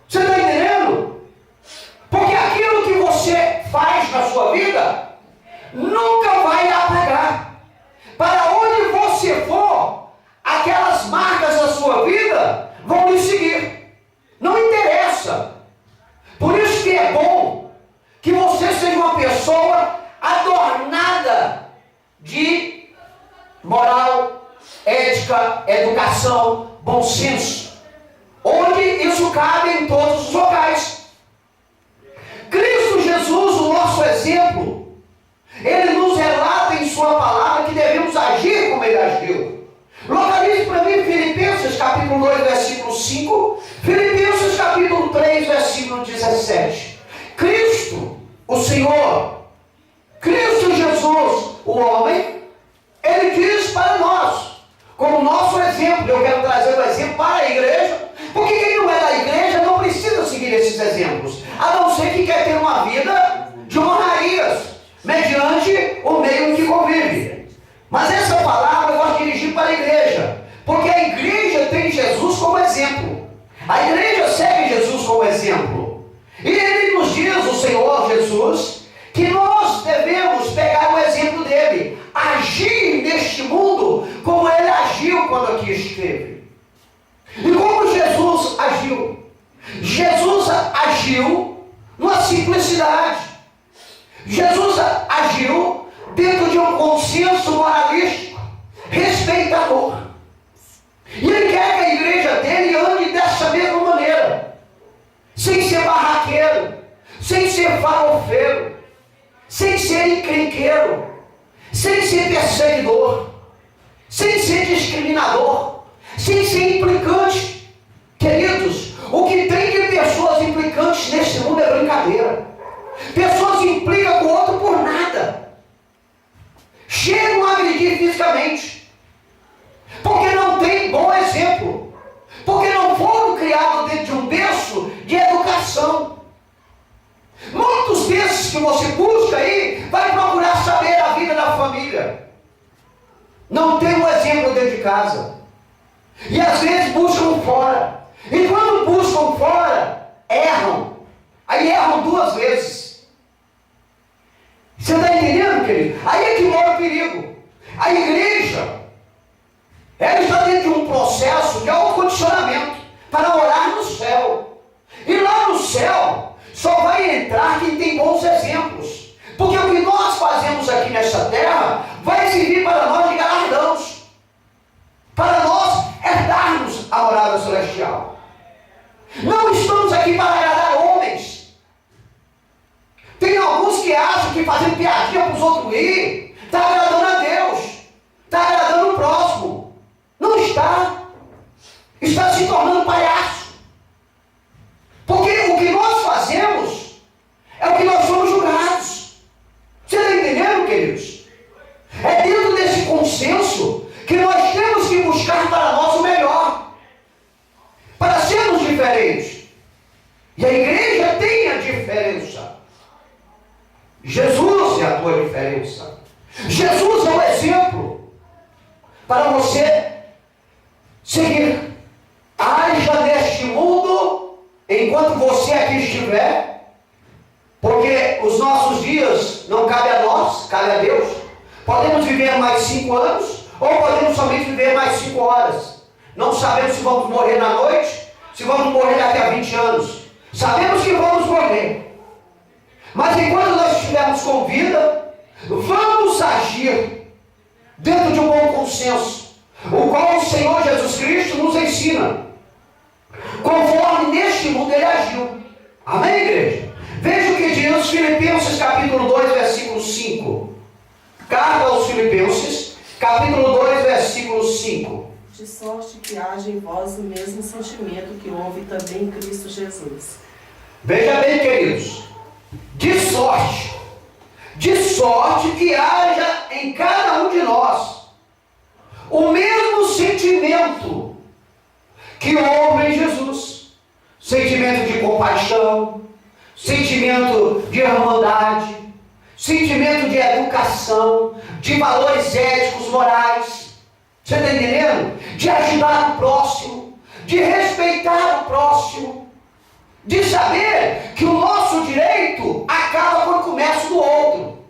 Você está entendendo? Porque aquilo que você faz na sua vida nunca vai apagar. Para onde você for, aquelas marcas da sua vida vão lhe seguir. Não interessa. Por isso que é bom que você seja uma pessoa adornada de moral, ética, educação, bom senso, onde isso cabe em todos os locais. Cristo Jesus, o nosso exemplo, ele nos relata em sua palavra que devemos agir como ele agiu. Localize para mim Filipenses capítulo 2, versículo 5, Filipenses capítulo 3, versículo 17. Cristo, o Senhor, Cristo Jesus, o homem, ele diz para nós, como nosso exemplo. Eu quero trazer o exemplo para a igreja, porque quem não é da igreja não precisa seguir esses exemplos, a não ser que quer ter uma vida de honrarias, mediante o meio em que convive. Mas essa palavra eu gosto de dirigir para a igreja, porque a igreja tem Jesus como exemplo. A igreja segue Jesus como exemplo. E ele nos diz, o Senhor Jesus, que nós devemos pegar o exemplo dele, agir neste mundo como ele agiu quando aqui esteve. E como Jesus agiu? Jesus agiu numa simplicidade. Jesus agiu dentro de um consenso moralístico, respeitador. E ele quer que a igreja dele ande dessa mesma maneira, sem ser barraqueiro, sem ser farofeiro, sem ser encrenqueiro, sem ser perseguidor, sem ser discriminador, sem ser implicante. Queridos, o que tem de pessoas implicantes nesse mundo é brincadeira. Pessoas implicam com o outro por nada. Chegam a agredir fisicamente, porque não tem bom exemplo, porque não foram criados dentro de um berço de educação. Muitos desses que você busca aí, vai procurar saber a vida da família. Não tem um exemplo dentro de casa. E às vezes buscam fora. E quando buscam fora, erram. Aí erram duas vezes. Você está entendendo, querido? Aí é que mora o perigo. A igreja, ela está dentro de um processo de autocondicionamento para morar no céu. E lá no céu, só vai entrar quem tem bons exemplos. Porque o que nós fazemos aqui nessa terra vai servir para nós de galardões, para nós herdarmos a morada celestial. Não estamos aqui para agradar homens. Tem alguns que acham que fazendo piadinha para os outros rir está agradando a Deus, está agradando o próximo. Não está. tem a diferença. Jesus é a tua diferença. Jesus é o exemplo para você seguir. Haja neste mundo enquanto você aqui estiver, porque os nossos dias não cabem a nós, cabe a Deus. Podemos viver mais 5 anos, ou podemos somente viver mais 5 horas. Não sabemos se vamos morrer na noite, se vamos morrer daqui a 20 anos. Sabemos que vamos morrer. Mas enquanto nós estivermos com vida, vamos agir dentro de um bom consenso, o qual o Senhor Jesus Cristo nos ensina, conforme neste mundo Ele agiu. Amém, igreja? Veja o que diz Filipenses capítulo 2, versículo 5. Carta aos Filipenses, capítulo 2, versículo 5. De sorte que haja em vós o mesmo sentimento que houve também em Cristo Jesus. Veja bem, queridos, de sorte que haja em cada um de nós o mesmo sentimento que houve em Jesus. Sentimento de compaixão, sentimento de irmandade, sentimento de educação, de valores éticos, morais. Você está entendendo? De ajudar o próximo, de respeitar o próximo, de saber que o nosso direito acaba quando começa do outro.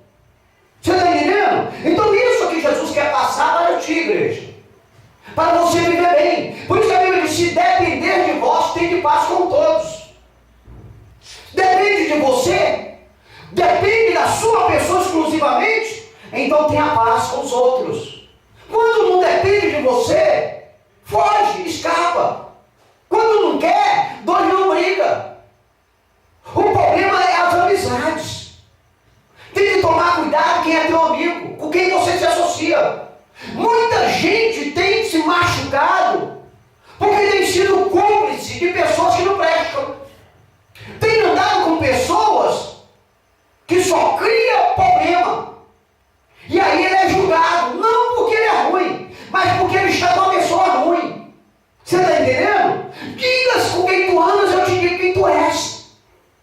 Você está entendendo? Então isso que Jesus quer passar para ti, igreja, para você viver bem. Por isso que a Bíblia diz: se depender de vós, tem de paz com todos. Depende de você, depende da sua pessoa exclusivamente, então tenha paz com os outros. Quando não depende de você, foge, escapa. Quando não quer, dois não briga. O problema é as amizades. Tem que tomar cuidado quem é teu amigo, com quem você se associa. Muita gente tem se machucado porque tem sido cúmplice de pessoas que não prestam. Tem andado com pessoas que só criam problema. E aí ele é julgado, não porque ele é ruim, mas porque ele está com uma pessoa ruim. Você está entendendo? Diga com quem tu andas, eu te digo quem tu és.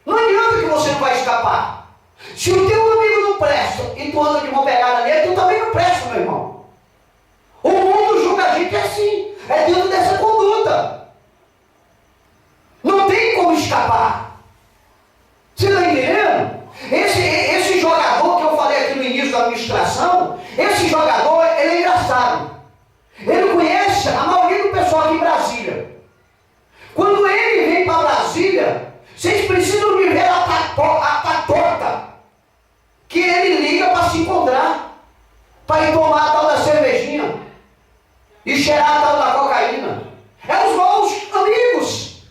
Não adianta que você não vai escapar. Se o teu amigo não presta e tu anda de mão pegada nele, tu também não presta, meu irmão. O mundo julga a gente assim, é dentro dessa conduta. Não tem como escapar. Você está entendendo? Esse jogador que eu falei aqui no início da administração, esse jogador, ele é engraçado. Ele conhece a maioria do pessoal aqui em Brasília. Quando ele vem para Brasília, vocês precisam de ver a patota que ele liga para se encontrar, para ir tomar a tal da cervejinha e cheirar a tal da cocaína. É os bons amigos.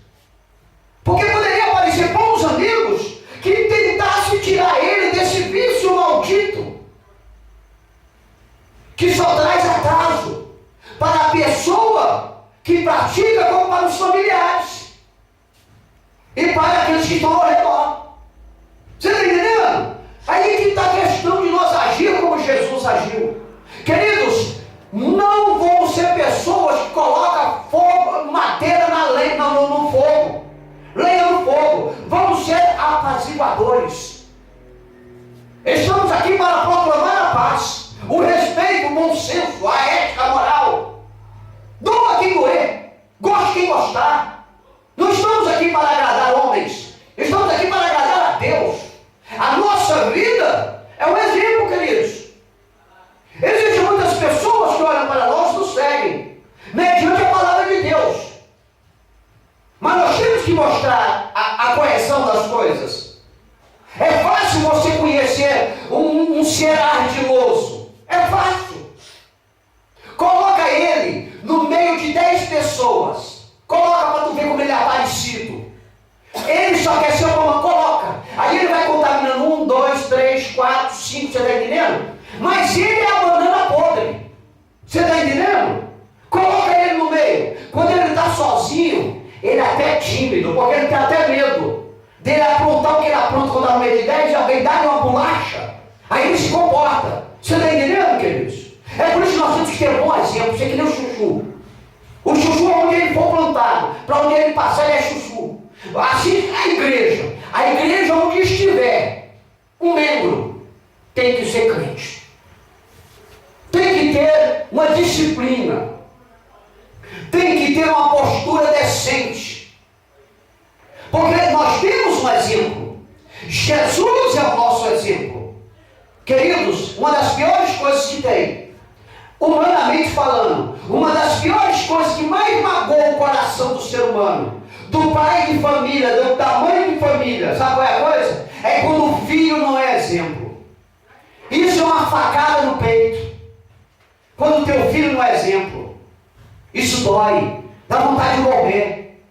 Porque poderia aparecer bons amigos que tentassem tirar ele desse vício maldito, que só traz atraso para a pessoa que pratica, como para os familiares e para aqueles que estão ao redor. Você está entendendo? Aí que está a questão de nós agir como Jesus agiu. Queridos, não vão ser pessoas que colocam fogo, madeira na lenha, no fogo, lenha no fogo. Vamos ser apaziguadores. Estamos aqui para proclamar a paz, o respeito, o bom senso, a ética, a moral. Doa quem doer, goste quem gostar. Não estamos aqui para agradar homens, estamos aqui para agradar a Deus. A nossa vida é um exemplo, queridos. Existem muitas pessoas que olham para nós e nos seguem, mediante a palavra de Deus. Mas nós temos que mostrar a correção das coisas. É fácil você conhecer um ser ardiloso. É fácil. Coloca ele no meio de 10 pessoas. Coloca para tu ver como ele é parecido. Ele só quer ser uma, coloca. Aí ele vai contaminando 1, 2, 3, 4, 5, você está entendendo? Mas ele é a banana podre. Você está entendendo? Coloca ele no meio. Quando ele está sozinho, ele é até tímido, porque ele tem até medo dele aprontar o que ele apronta quando está no meio de 10 e alguém dá uma bolacha. Aí ele se comporta. Você está entendendo, queridos? É por isso que nós temos que ter um bom exemplo. Você que nem o chuchu. O chuchu, onde ele for plantado, para onde ele passar, ele é chuchu. Assim a igreja exemplo. Jesus é o nosso exemplo. Queridos, uma das piores coisas que tem, humanamente falando, uma das piores coisas que mais magoa o coração do ser humano, do pai de família, da mãe de família, sabe qual é a coisa? É quando o filho não é exemplo. Isso é uma facada no peito. Quando o teu filho não é exemplo, isso dói, dá vontade de morrer.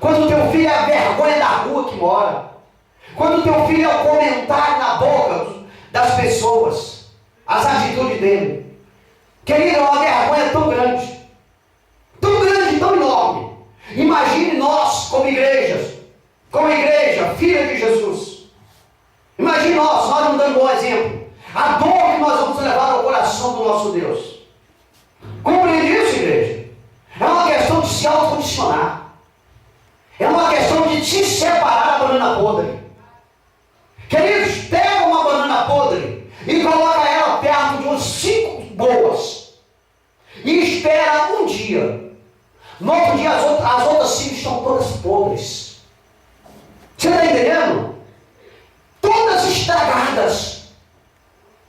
Quando o teu filho é a vergonha da rua que mora, quando o teu filho é o comentário na boca das pessoas, as atitudes dele, querido, é uma vergonha tão grande, tão enorme. Imagine nós como igreja, filha de Jesus. Imagine nós não dando um bom exemplo. A dor que nós vamos levar ao coração do nosso Deus. Compreende isso, igreja? É uma questão de se autocondicionar. É uma questão de te separar da banana podre. Queridos, pega uma banana podre e coloca ela perto de umas 5 boas. E espera um dia. No outro dia as outras 5 estão todas podres. Você está entendendo? Todas estragadas.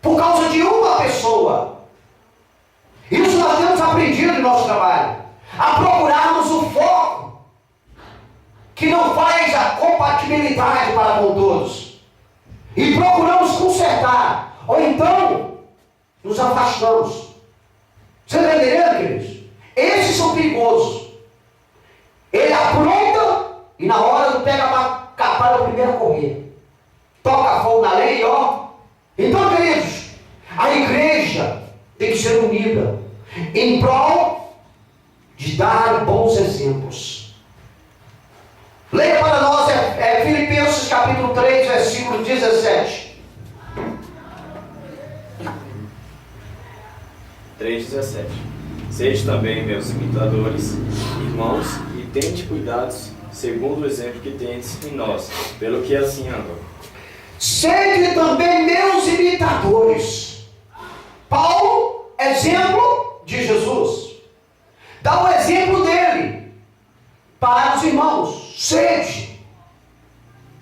Por causa de uma pessoa. Isso nós temos aprendido no nosso trabalho. A procurarmos o foco que não faz a compatibilidade para com todos. E procuramos consertar. Ou então, nos afastamos. Você está entendendo, queridos? Esses são perigosos. Ele apronta e na hora do pega para capar é o primeiro a correr. Toca fogo na lei, ó. Então, queridos, a igreja tem que ser unida em prol de dar bons exemplos. Leia para nós Filipenses capítulo 3, versículo 17. 3,17. Sede também meus imitadores, irmãos, e tende cuidados, segundo o exemplo que tendes em nós, pelo que assim andam. Sede também meus imitadores. Paulo, exemplo de Jesus. Dá o exemplo dele para os irmãos. Sede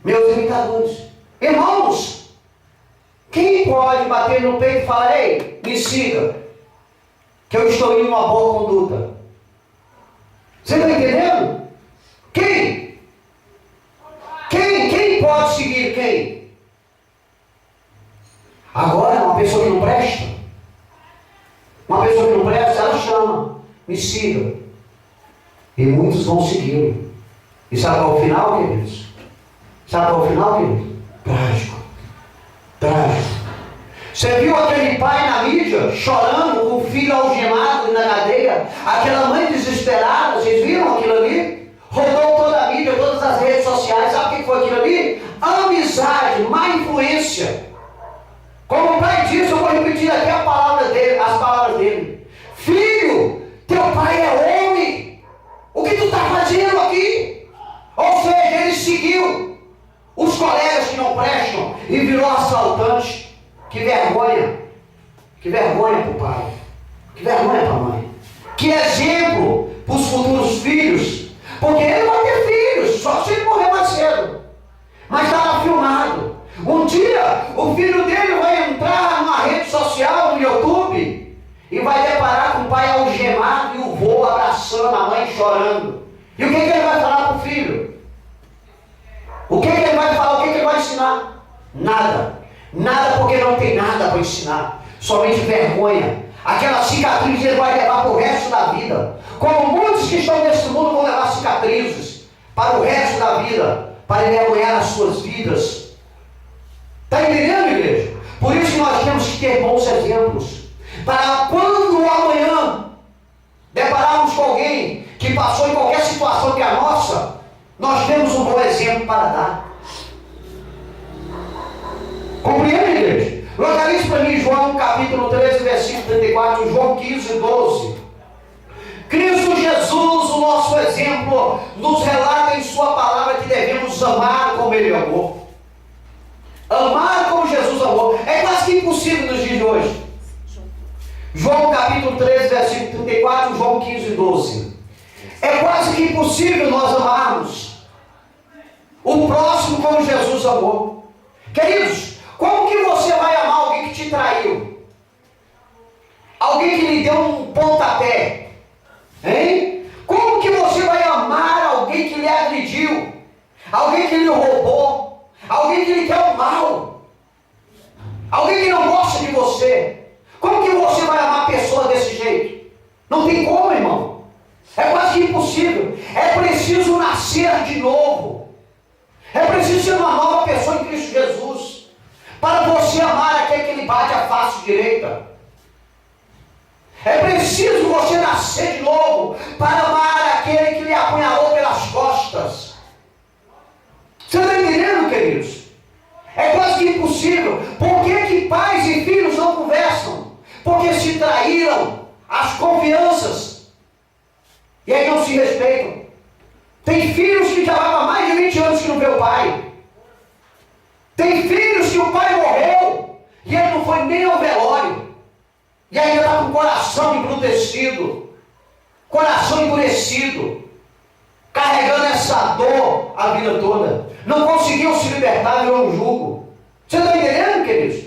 meus imitadores. Irmãos, quem pode bater no peito e falar: ei, me siga, que eu estou em uma boa conduta? Você está entendendo? Quem? Quem pode seguir quem? Agora, uma pessoa que não presta, ela chama: me siga. E muitos vão segui-lo. E sabe qual é o final, queridos? Trágico. Você viu aquele pai na mídia chorando com o filho algemado na cadeia? Aquela mãe desesperada, vocês viram aquilo ali? Rodou toda a mídia, todas as redes sociais. Sabe o que foi aquilo ali? Amizade, má influência. Como o pai disse, eu vou repetir aqui as palavras dele. Filho, teu pai é homem. O que tu está fazendo aqui? Ou seja, ele seguiu os colegas que não prestam e virou assaltante. Que vergonha para o pai. Que vergonha para a mãe. Que exemplo para os futuros filhos. Porque ele vai ter filhos, só se ele morrer mais cedo. Mas está lá filmado. Um dia o filho dele vai entrar numa rede social, no YouTube, e vai deparar com o pai algemado e o vô abraçando a mãe chorando. E o que ele vai falar para o filho? O que ele vai falar? O que ele vai ensinar? Nada, porque não tem nada para ensinar. Somente vergonha. Aquela cicatriz ele vai levar para o resto da vida. Como muitos que estão nesse mundo vão levar cicatrizes para o resto da vida, para envergonhar as suas vidas. Está entendendo, igreja? Por isso que nós temos que ter bons exemplos. Para quando amanhã depararmos com alguém que passou em qualquer situação que a nossa, nós temos um bom exemplo para dar. Compreende, igreja? Localize para mim João capítulo 13, versículo 34, João 15, 12. Cristo Jesus, o nosso exemplo, nos relata em sua palavra que devemos amar como Ele amou. Amar como Jesus amou. É quase que impossível nos dias de hoje. João capítulo 13, versículo 34, João 15, 12. É quase que impossível nós amarmos o próximo como Jesus Queridos, como que você vai amar alguém que te traiu? Alguém que lhe deu um pontapé? Hein? Como que você vai amar alguém que lhe agrediu? Alguém que lhe roubou? Alguém que lhe quer o mal? Alguém que não gosta de você? Como que você vai amar pessoa desse jeito? Não tem como, irmão. É quase impossível. É preciso nascer de novo. É preciso ser uma nova pessoa em Cristo Jesus para você amar aquele que lhe bate a face direita. É preciso você nascer de novo para amar aquele que lhe apunhalou pelas costas. Você está entendendo, queridos? É quase que impossível. Por que pais e filhos não conversam? Porque se traíram as confianças. E aí não se respeitam. Tem filhos que já há mais de 20 anos que não vê o pai. Tem filhos que o pai morreu e ele não foi nem ao velório. E ainda está com o coração embrutecido, coração endurecido, carregando essa dor a vida toda. Não conseguiu se libertar, virou um jugo. Você está entendendo, queridos?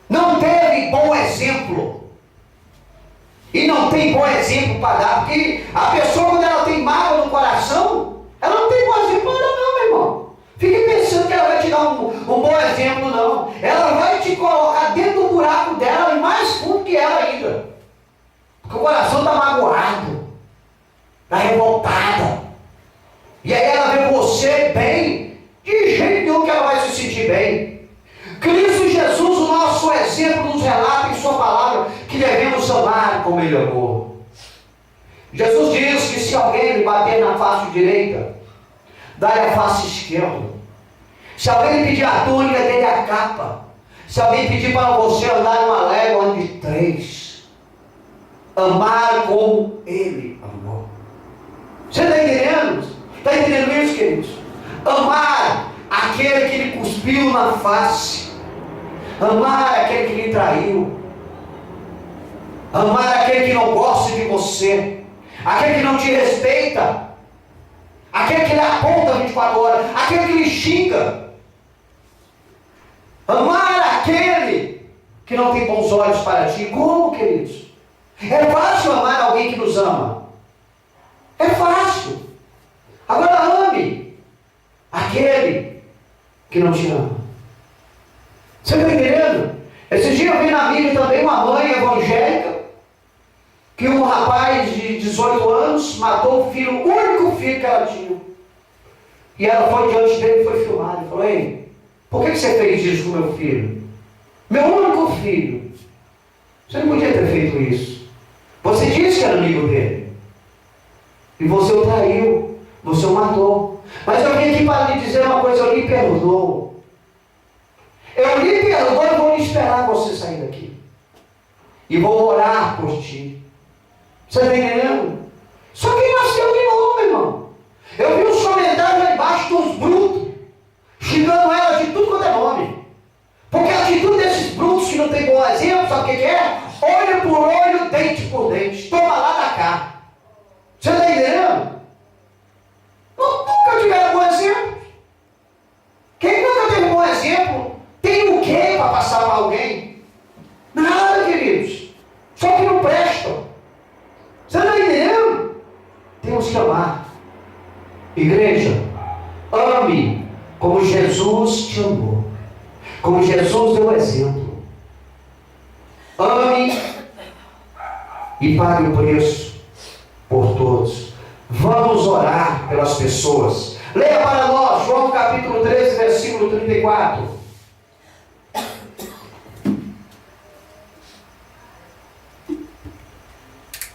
Não teve bom exemplo. E não tem bom exemplo para dar, porque a pessoa, quando ela tem mágoa no coração, ela não tem bom exemplo para dar, não, meu irmão. Fique pensando que ela vai te dar um bom exemplo, não. Ela vai te colocar dentro do buraco dela e mais fundo que ela ainda. Porque o coração está magoado, está revoltada. E aí ela vê você bem, de jeito nenhum que ela vai se sentir bem. Cristo Jesus, o nosso exemplo, nos relata em sua palavra que devemos amar como Ele amou. Jesus diz que se alguém lhe bater na face direita, dá-lhe a face esquerda. Se alguém lhe pedir a túnica, dê-lhe a capa. Se alguém pedir para você andar numa légua, ande 3. Amar como Ele amou. Você está entendendo? Está entendendo isso, queridos? Amar aquele que lhe cuspiu na face. Amar aquele que lhe traiu. Amar aquele que não gosta de você. Aquele que não te respeita. Aquele que lhe aponta 24 horas. Aquele que lhe xinga. Amar aquele que não tem bons olhos para ti. Como, queridos? É fácil amar alguém que nos ama. É fácil. Agora ame aquele que não te ama. Você está entendendo? Esse dia eu vi na mídia também uma mãe evangélica que um rapaz de 18 anos matou o filho, o único filho que ela tinha. E ela foi diante dele e foi filmada. E falou: ei, por que você fez isso com meu filho? Meu único filho. Você não podia ter feito isso. Você disse que era amigo dele. E você o traiu. Você o matou. Mas eu vim aqui para lhe dizer uma coisa: eu lhe perdoo. Eu lhe perdoo e vou lhe esperar você sair daqui. E vou orar por ti. Você está entendendo? Só que nasceu de novo, meu irmão. Eu vi os comentários lá embaixo dos brutos, xingando ela de tudo quanto é nome. Porque a atitude desses brutos que não tem bom exemplo, sabe o que é? Olho por olho, dente por dente. Toma lá da cá. Você está entendendo? Nunca tiveram bom exemplo. Quem nunca teve bom exemplo, tem o que para passar para alguém? Nada, queridos. Só que não prestam. Você está entendendo? Temos que amar. Igreja, ame como Jesus te amou. Como Jesus deu exemplo. Ame e pague o preço por todos. Vamos orar pelas pessoas. Leia para nós João capítulo 13, versículo 34.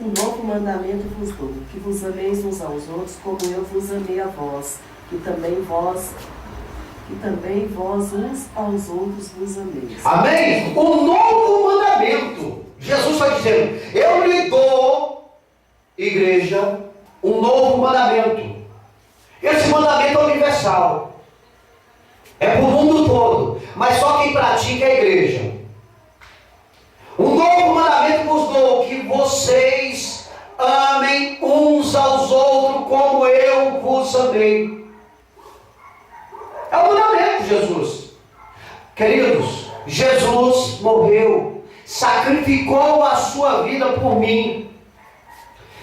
Um novo mandamento vos dou, que vos ameis uns aos outros, como eu vos amei a vós, que também vós uns aos outros vos ameis. Amém? Um novo mandamento. Jesus está dizendo: eu lhe dou, igreja, um novo mandamento. Esse mandamento é universal. É para o mundo todo. Mas só quem pratica é a igreja. Um novo mandamento vos dou, que vocês amem uns aos outros como eu vos amei. É o mandamento. Jesus? Queridos, Jesus morreu, sacrificou a sua vida por mim,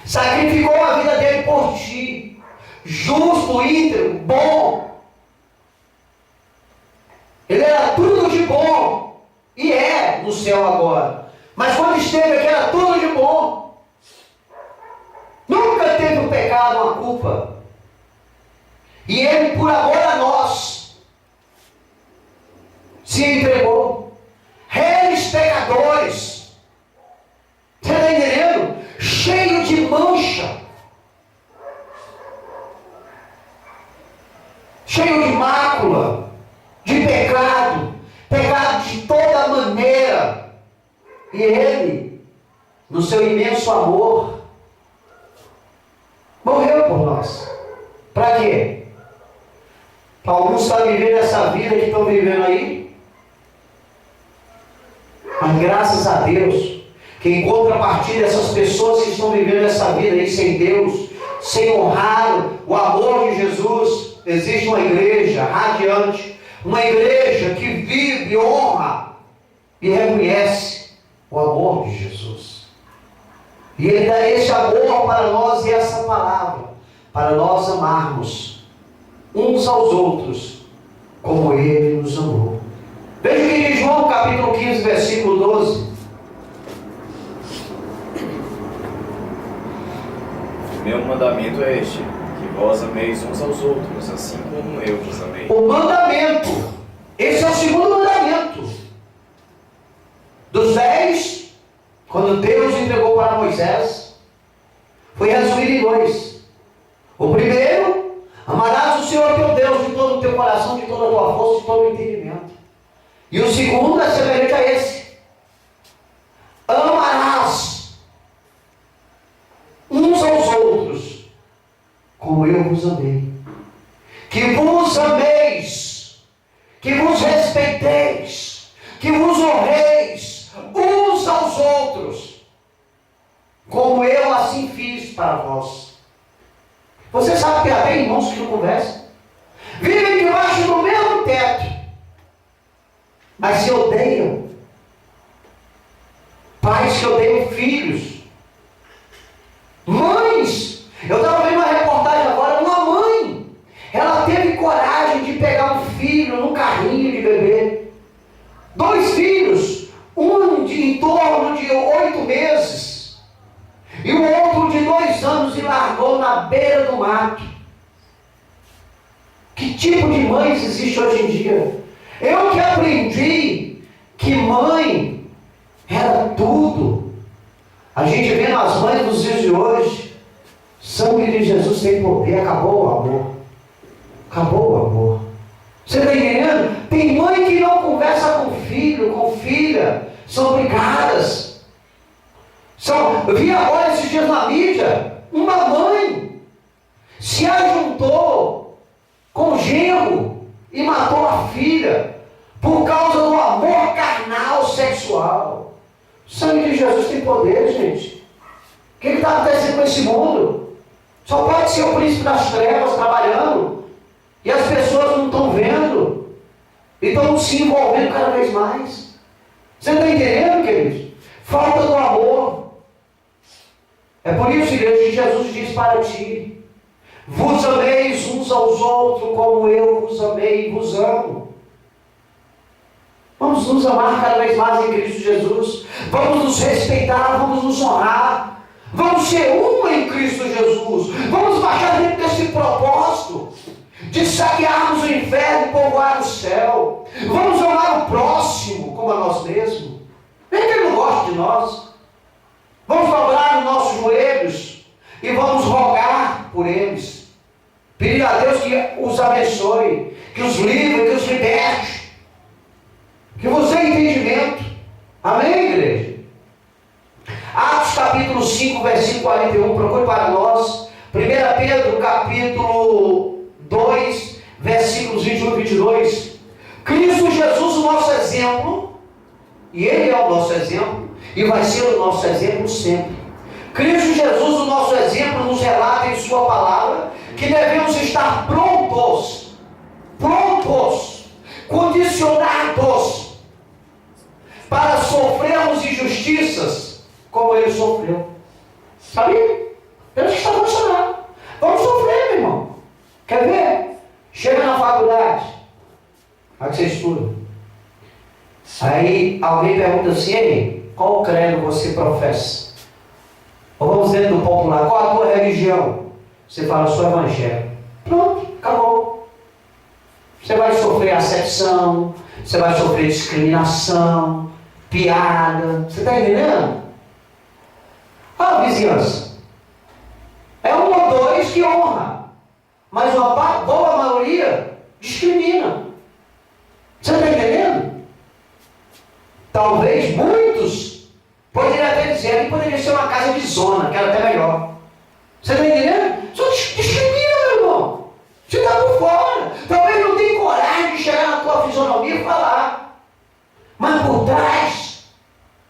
sacrificou a vida dele por ti, justo, íntegro, bom. Ele era tudo de bom, e é no céu agora. Mas quando esteve aqui era tudo de bom. Nunca teve um pecado, uma culpa. E ele, por amor a nós, se entregou. Eles pecadores, você está entendendo? Cheio de mancha, cheio de mácula, de pecado, pecado de toda maneira. E ele, no seu imenso amor, morreu por nós. Para quê? Alguns estão vivendo essa vida que estão vivendo aí. Mas graças a Deus, que em contrapartida dessas pessoas que estão vivendo essa vida aí sem Deus, sem honrar o amor de Jesus, existe uma igreja radiante, uma igreja que vive, honra e reconhece o amor de Jesus. E Ele dá esse amor para nós e essa palavra, para nós amarmos uns aos outros, como Ele nos amou. Veja o que diz João, capítulo 15, versículo 12. Meu mandamento é este, que vós ameis uns aos outros, assim como eu vos amei. O mandamento, esse é o segundo mandamento. Dos 10, quando Deus entregou para Moisés, foi resumido em 2. O primeiro, amarás o Senhor teu Deus de todo o teu coração, de toda a tua força, de todo o entendimento. E o segundo é semelhante a esse: amarás uns aos outros, como eu vos amei. Que vos ameis, que vos respeiteis, que vos honreis uns aos outros, como eu assim fiz para vós. Você sabe que há até irmãos que não conversam, vivem debaixo do mesmo teto, mas se odeiam. Pais que odeiam filhos. Mães. Eu estava vendo uma reportagem agora, uma mãe, ela teve coragem de pegar um filho num carrinho de bebê. 2 filhos, um em torno de 8 meses, e o outro de 2 anos, e largou na beira do mato. Que tipo de mães existe hoje em dia? Eu que aprendi que mãe era tudo. A gente vê nas mães dos dias de hoje, sangue de Jesus tem poder, acabou o amor. Acabou o amor. Você está entendendo? Tem mãe que não conversa com filho, com filha, são brigadas. Eu vi agora esses dias na mídia, uma mãe se ajuntou com o genro e matou a filha por causa do amor carnal, sexual. O sangue de Jesus tem poder, gente. O que está acontecendo com esse mundo? Só pode ser o príncipe das trevas trabalhando, e as pessoas não estão vendo, e estão se envolvendo cada vez mais. Você está entendendo, queridos? Falta do amor. É por isso, igreja, que Jesus diz para ti: vos ameis uns aos outros como eu vos amei e vos amo. Vamos nos amar cada vez mais em Cristo Jesus. Vamos nos respeitar, vamos nos honrar. Vamos ser um em Cristo Jesus. Vamos marchar dentro desse propósito de saquearmos o inferno e povoar o céu. Vamos amar o próximo como a nós mesmos. Nem que ele não goste de nós. Vamos dobrar os nossos joelhos e vamos rogar por eles. Pedir a Deus que os abençoe, que os livre, que os liberte, que vos dê entendimento. Amém, igreja? Atos capítulo 5, versículo 41, procure para nós. 1 Pedro capítulo 2, versículos 21 e 22. Cristo Jesus, o nosso exemplo, e Ele é o nosso exemplo, e vai ser o nosso exemplo sempre. Cristo Jesus, o nosso exemplo, nos relata em sua palavra que devemos estar prontos, Chega na faculdade, a que você estuda. Aí alguém pergunta assim: ei, qual credo você professa? Ou vamos dizer do popular, qual a tua religião? Você fala, eu sou evangélico. Pronto, acabou. Você vai sofrer acepção, você vai sofrer discriminação, piada. Você está entendendo? A vizinhança. É um ou dois que honra, mas uma boa maioria discrimina. Você está entendendo? Talvez muitos poderiam até dizer que poderia ser uma casa de zona, que era até melhor. Você está entendendo? Só discrimina, meu irmão. Você está por fora. Talvez não tenha coragem de chegar na tua fisionomia e falar. Mas por trás,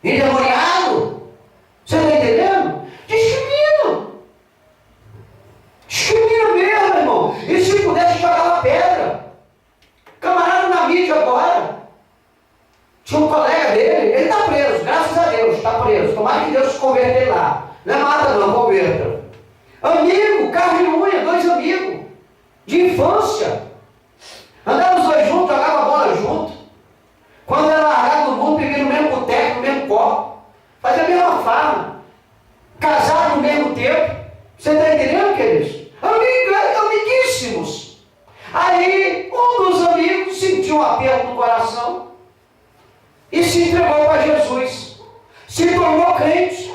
endemoniado, você está entendendo? Discrimina. Discrimina mesmo, meu irmão. E se pudesse jogar pedra? Camarada na mídia agora. Tinha um colega dele, ele está preso, graças a Deus, está preso. Tomara que Deus se converta ele lá. Não é mata não, converta. Amigo, carne e unha, dois amigos, de infância. Andavam os dois juntos, jogavam bola junto. Quando era largado no mundo, viviam no mesmo boteco, no mesmo copo. Fazia a mesma farra. Casaram no mesmo tempo. Você está entendendo, queridos? Amiguíssimos. Aí, um dos amigos sentiu um aperto no coração e se entregou para Jesus. Se tornou crente.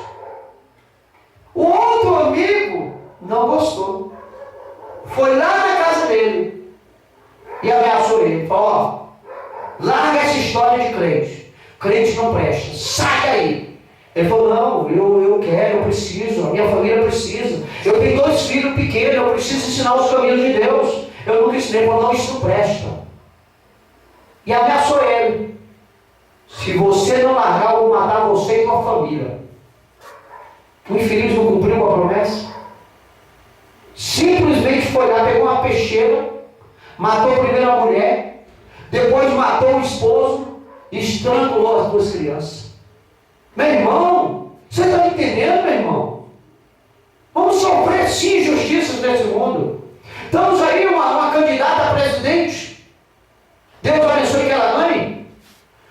O outro amigo não gostou. Foi lá na casa dele e ameaçou ele. Falou, ó, larga essa história de crente. Crente não presta. Sai daí. Ele falou, não, eu quero, eu preciso, a minha família precisa. Eu tenho 2 filhos pequenos, eu preciso ensinar os caminhos de Deus. Eu nunca ensinei. Ele falou, não, isso não presta. E ameaçou ele. Se você não largar, eu vou matar você e tua família. O infeliz não cumpriu com a promessa. Simplesmente foi lá, pegou uma peixeira, matou primeiro a mulher, depois matou o esposo e estrangulou as 2 crianças. Meu irmão, você está entendendo, meu irmão? Vamos sofrer sim injustiças nesse mundo. Estamos aí uma candidata a presidente. Deus abençoe que ela ganhe.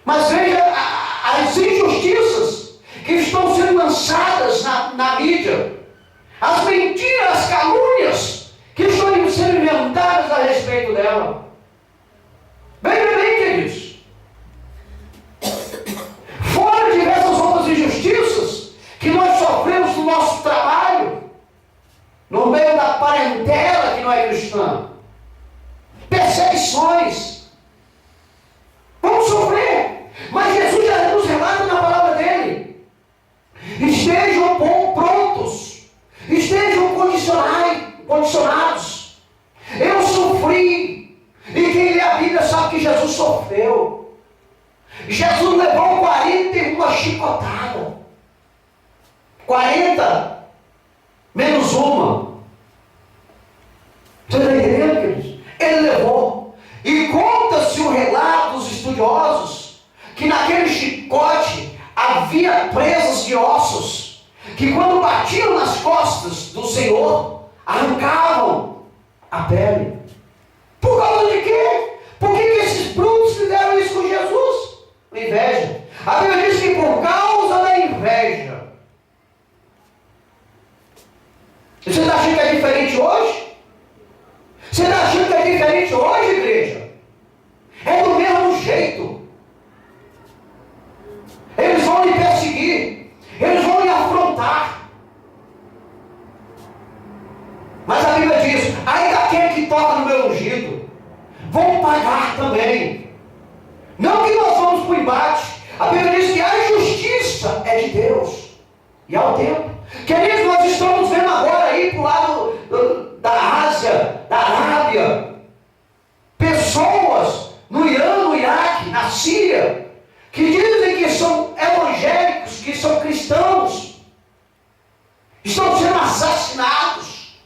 Mas veja as injustiças que estão sendo lançadas na mídia. As mentiras, as calúnias que estão sendo inventadas a respeito dela. Veja bem, queridos. Fora diversas outras injustiças que nós sofremos no nosso trabalho, no meio da parentela que não é cristã. Perseguições. Vamos sofrer. Mas Jesus já nos relata na palavra dele. Estejam prontos. Estejam condicionados. Eu sofri. E quem lê a Bíblia sabe que Jesus sofreu. Jesus levou 41 chicotadas. 40 menos uma. Você está entendendo, queridos? Ele levou. E conta-se o relato dos estudiosos que naquele chicote havia presas de ossos que quando batiam nas costas do Senhor arrancavam a pele. Por causa de quê? Por que esses brutos fizeram isso com Jesus? Inveja. A Bíblia diz que por causa da inveja. Você está achando que é diferente hoje? Você está achando que é diferente hoje, igreja? É do mesmo jeito. Eles vão lhe perseguir. Eles vão lhe afrontar. Mas a Bíblia diz, aí daquele que toca no meu ungido, vão pagar também. Não que nós vamos para o embate. A Bíblia diz que a justiça é de Deus. E ao tempo. Queridos, nós estamos vendo agora aí para o lado da Ásia, da Arábia, pessoas no Irã, no Iraque, na Síria, que dizem que são evangélicos, que são cristãos, estão sendo assassinados,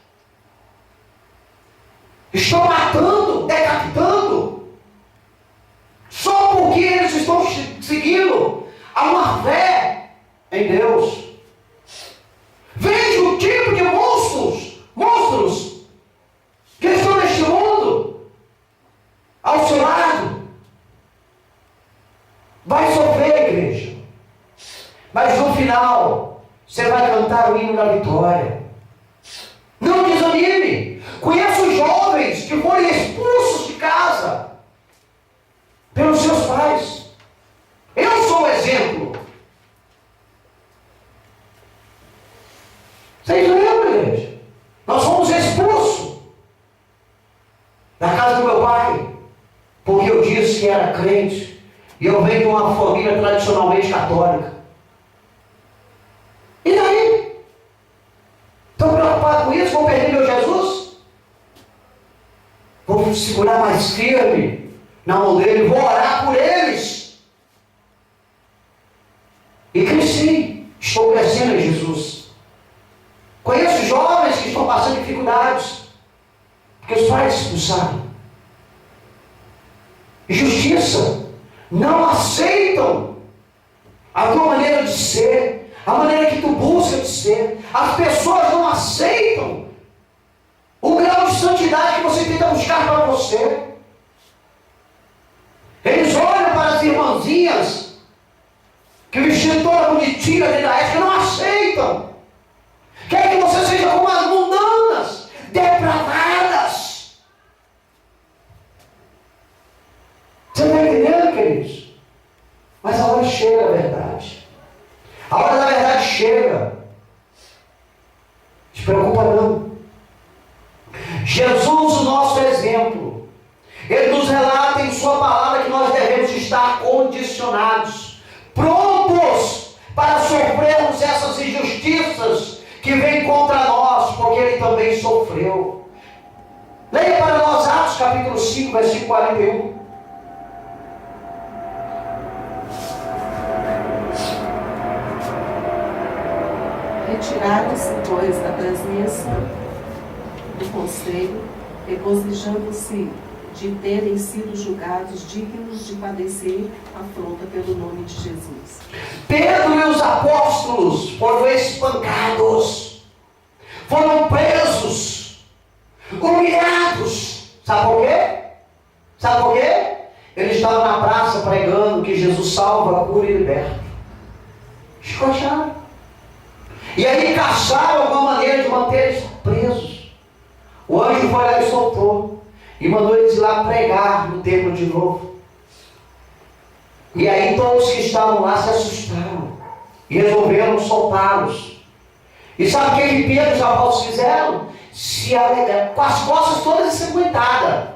estão matando, decapitando, só porque eles estão seguindo a uma fé em Deus. Veja o tipo de monstros que estão neste mundo. Mas no final, você vai cantar o hino da vitória. Não desanime. Conheço jovens que foram expulsos de casa pelos seus pais. Eu sou o exemplo. Vocês lembram, igreja? Nós fomos expulsos da casa do meu pai, porque eu disse que era crente, e eu venho de uma família tradicionalmente católica. E daí? Estou preocupado com isso? Vou perder meu Jesus? Vou segurar mais firme na mão dele, vou orar por eles. E cresci, estou crescendo em Jesus. Conheço jovens que estão passando dificuldades, porque os pais expulsaram. Justiça. Não aceitam a tua maneira de ser, a maneira que tu busca de ser. As pessoas não aceitam o grau de santidade que você tenta buscar para você. Eles olham para as irmãzinhas que vestiram toda bonitinha dentro da ética, não aceitam. Querem que você seja como as mundanas, depravadas. Você está entendendo, queridos? Mas a hora chega, a verdade. A hora da verdade chega. Não se preocupa não. Jesus, o nosso exemplo, ele nos relata em sua palavra que nós devemos estar condicionados, prontos para sofrermos essas injustiças que vêm contra nós, porque ele também sofreu. Leia para nós Atos capítulo 5, versículo 41. Retiraram-se, pois, da presença do conselho, regozijando-se de terem sido julgados dignos de padecer afronta pelo nome de Jesus. Pedro e os apóstolos foram espancados, foram presos, humilhados. Sabe por quê? Sabe por quê? Eles estavam na praça pregando que Jesus salva, cura e liberta. Escocharam. E aí caçaram alguma maneira de manter eles presos. O anjo foi lá e soltou. E mandou eles ir lá pregar no templo de novo. E aí todos que estavam lá se assustaram. E resolveram soltá-los. E sabe o que Pedro e os apóstolos fizeram? Se alegraram, com as costas todas ensanguentadas.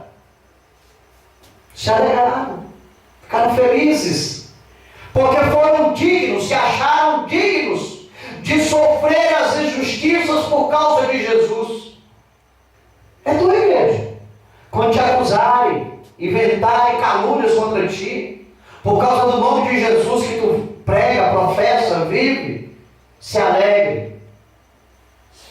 Se alegraram. Ficaram felizes. Porque foram dignos, se acharam dignos de sofrer as injustiças por causa de Jesus. É tua igreja. Quando te acusarem, inventarem calúnias contra ti, por causa do nome de Jesus que tu prega, professa, vive, se alegre,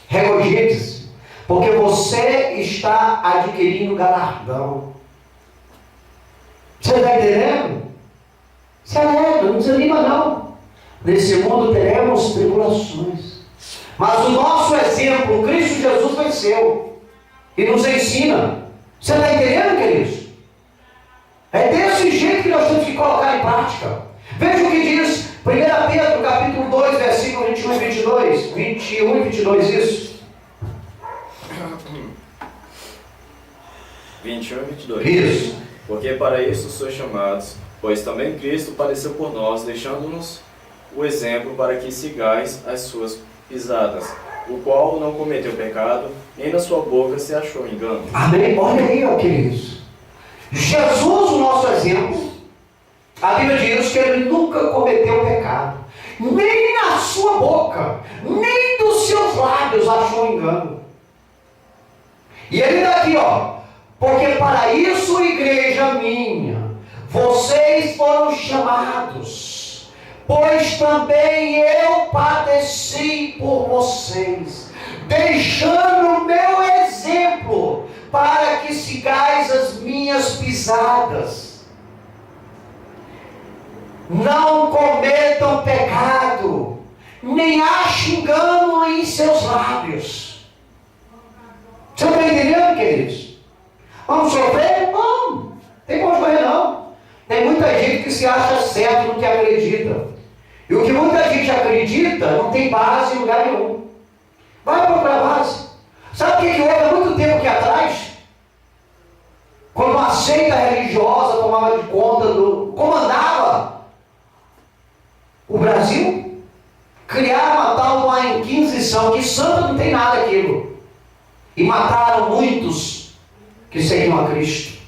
regozije-se, porque você está adquirindo galardão. Você está entendendo? Se alegra, não desanima não. Nesse mundo teremos tribulações, mas o nosso exemplo, Cristo Jesus venceu e nos ensina. Você está entendendo, queridos? É desse jeito que nós temos que colocar em prática. Veja o que diz 1 Pedro, capítulo 2, versículo 21 e 22. 21 e 22, isso. 21 e 22. Isso. Porque para isso sois chamados, pois também Cristo padeceu por nós, deixando-nos o exemplo para que sigais as suas pisadas, o qual não cometeu pecado, nem na sua boca se achou engano. Amém? Olha aí, ó, queridos. Jesus, o nosso exemplo, a Bíblia diz que ele nunca cometeu pecado, nem na sua boca, nem dos seus lábios achou engano. E ele está aqui, ó, porque para isso, igreja minha, vocês foram chamados, pois também eu padeci por vocês, deixando o meu exemplo para que sigais as minhas pisadas. Não cometam pecado, nem achem engano em seus lábios. Você está entendendo, queridos? Vamos sofrer? Vamos. Tem como correr não. Tem muita gente que se acha certo no que acredita. E o que muita gente acredita não tem base em lugar nenhum. Vai procurar base. Sabe o que houve há muito tempo aqui atrás? Quando uma seita religiosa tomava de conta comandava o Brasil, criaram uma tal uma Inquisição, que santa não tem nada aquilo. E mataram muitos que seguiam a Cristo.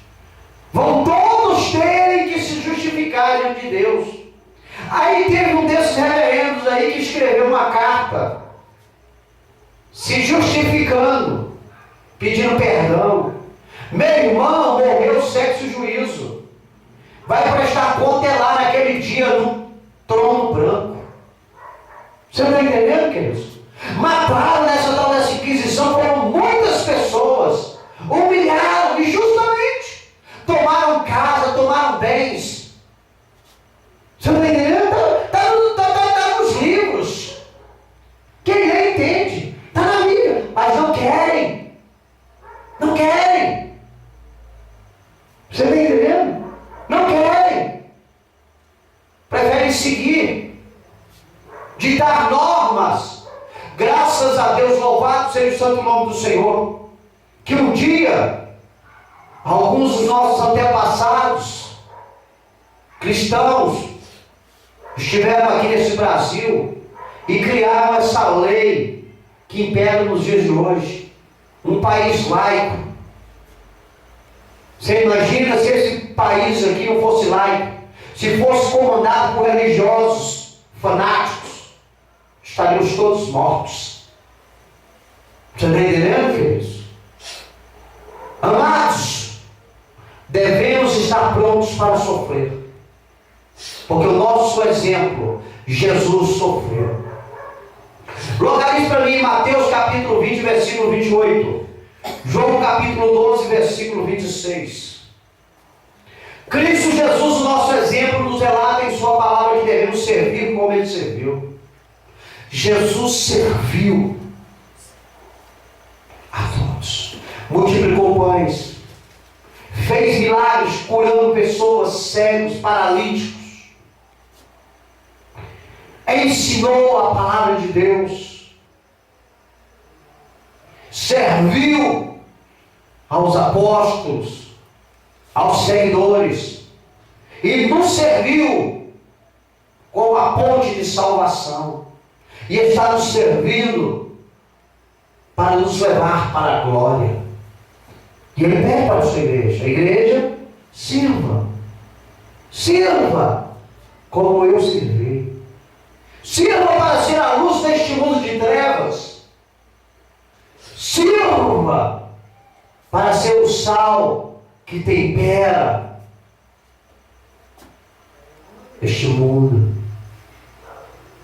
Vão todos terem que se justificar diante de Deus. Aí teve um desses reverendos aí que escreveu uma carta, se justificando, pedindo perdão. Meu irmão morreu sexo e juízo. Vai prestar conta lá naquele dia no trono branco. Você não está entendendo, queridos? Mataram nessa tal dessa Inquisição, foram muitas pessoas, humilharam injustamente, tomaram casa, tomaram bens. Você não está entendendo? Está nos livros. Quem lê entende. Está na Bíblia, mas não querem. Não querem. Você está entendendo? Não querem. Preferem seguir, ditar normas. Graças a Deus, louvado seja o santo nome do Senhor, que um dia alguns dos nossos antepassados cristãos estiveram aqui nesse Brasil e criaram essa lei que impera nos dias de hoje. Um país laico. Você imagina se esse país aqui não fosse laico, se fosse comandado por religiosos fanáticos, estaríamos todos mortos. Você está entendendo, queridos? Amados, devemos estar prontos para sofrer, porque o nosso exemplo, Jesus sofreu. Localize para mim Mateus capítulo 20, versículo 28. João capítulo 12, versículo 26. Cristo Jesus, o nosso exemplo, nos relata em sua palavra que devemos servir como ele serviu. Jesus serviu a todos. Multiplicou pães. Fez milagres curando pessoas, cegos, paralíticos. Ensinou a palavra de Deus. Serviu aos apóstolos, aos seguidores, e nos serviu como a ponte de salvação, e está nos servindo para nos levar para a glória. E ele pede para a sua igreja: a igreja, sirva como eu servi. Sirva para ser a luz deste mundo de trevas. Sirva para ser o sal que tempera este mundo.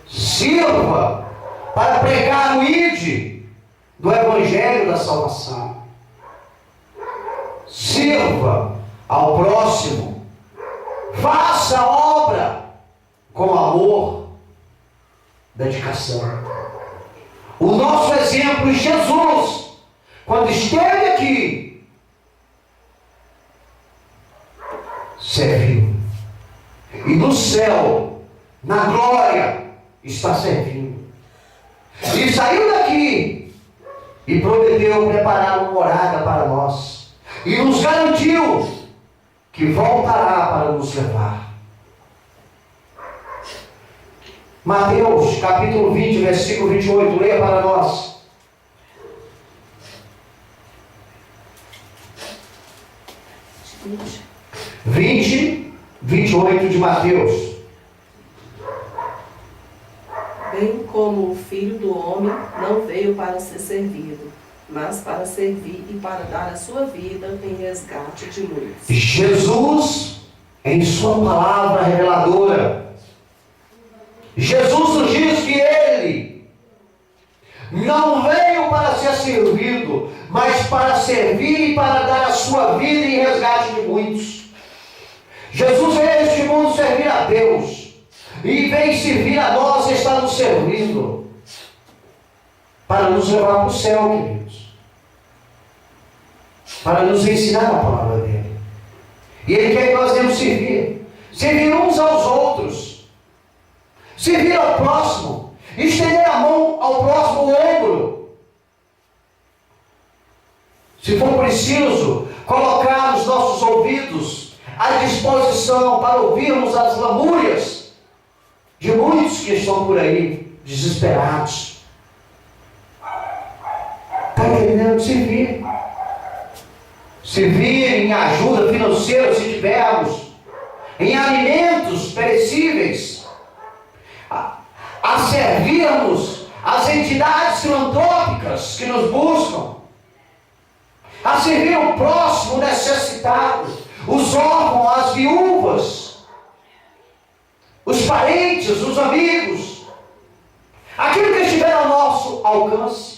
Sirva para pregar o ide do Evangelho da salvação. Sirva ao próximo. Faça a obra com amor, dedicação. O nosso exemplo, Jesus, quando esteve aqui, serviu. E no céu, na glória, está servindo. E saiu daqui e prometeu preparar uma morada para nós. E nos garantiu que voltará para nos levar. Mateus capítulo 20, versículo 28, leia para nós. Gente, 20, 28 de Mateus. bem como o Filho do Homem não veio para ser servido, mas para servir e para dar a sua vida em resgate de muitos. Jesus, em sua palavra reveladora, Jesus nos diz que Ele não veio para ser servido, mas para servir e para dar a sua vida em resgate de muitos. Jesus veio a este mundo servir a Deus, e vem servir a nós e está nos servindo para nos levar para o céu, queridos, para nos ensinar a palavra dele. E Ele quer que nós devemos servir uns aos outros, servir ao próximo, estender a mão ao próximo ombro. Se for preciso, colocar os nossos ouvidos à disposição para ouvirmos as lamúrias de muitos que estão por aí, desesperados. Está entendendo? Servir. Servir em ajuda financeira, se tivermos, em alimentos perecíveis, a servirmos as entidades filantrópicas que nos buscam, a servir o próximo necessitado, os órfãos, as viúvas, os parentes, os amigos, aquilo que estiver ao nosso alcance.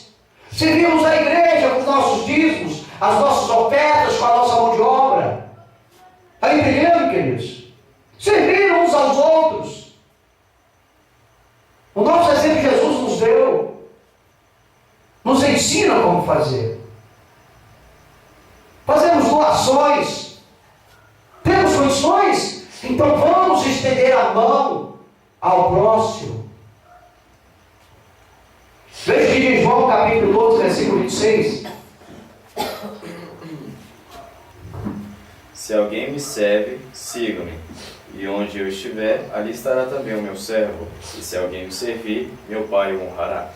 Servimos a igreja com os nossos dízimos, as nossas ofertas, com a nossa mão de obra. Está entendendo, queridos? Servir uns aos outros. O nosso exemplo Jesus nos deu, nos ensina como fazer. Fazemos doações, temos condições, então vamos estender a mão ao próximo. Veja o que diz João capítulo 12, versículo 26. Se alguém me serve, siga-me, e onde eu estiver, ali estará também o meu servo. E se alguém me servir, meu Pai o honrará.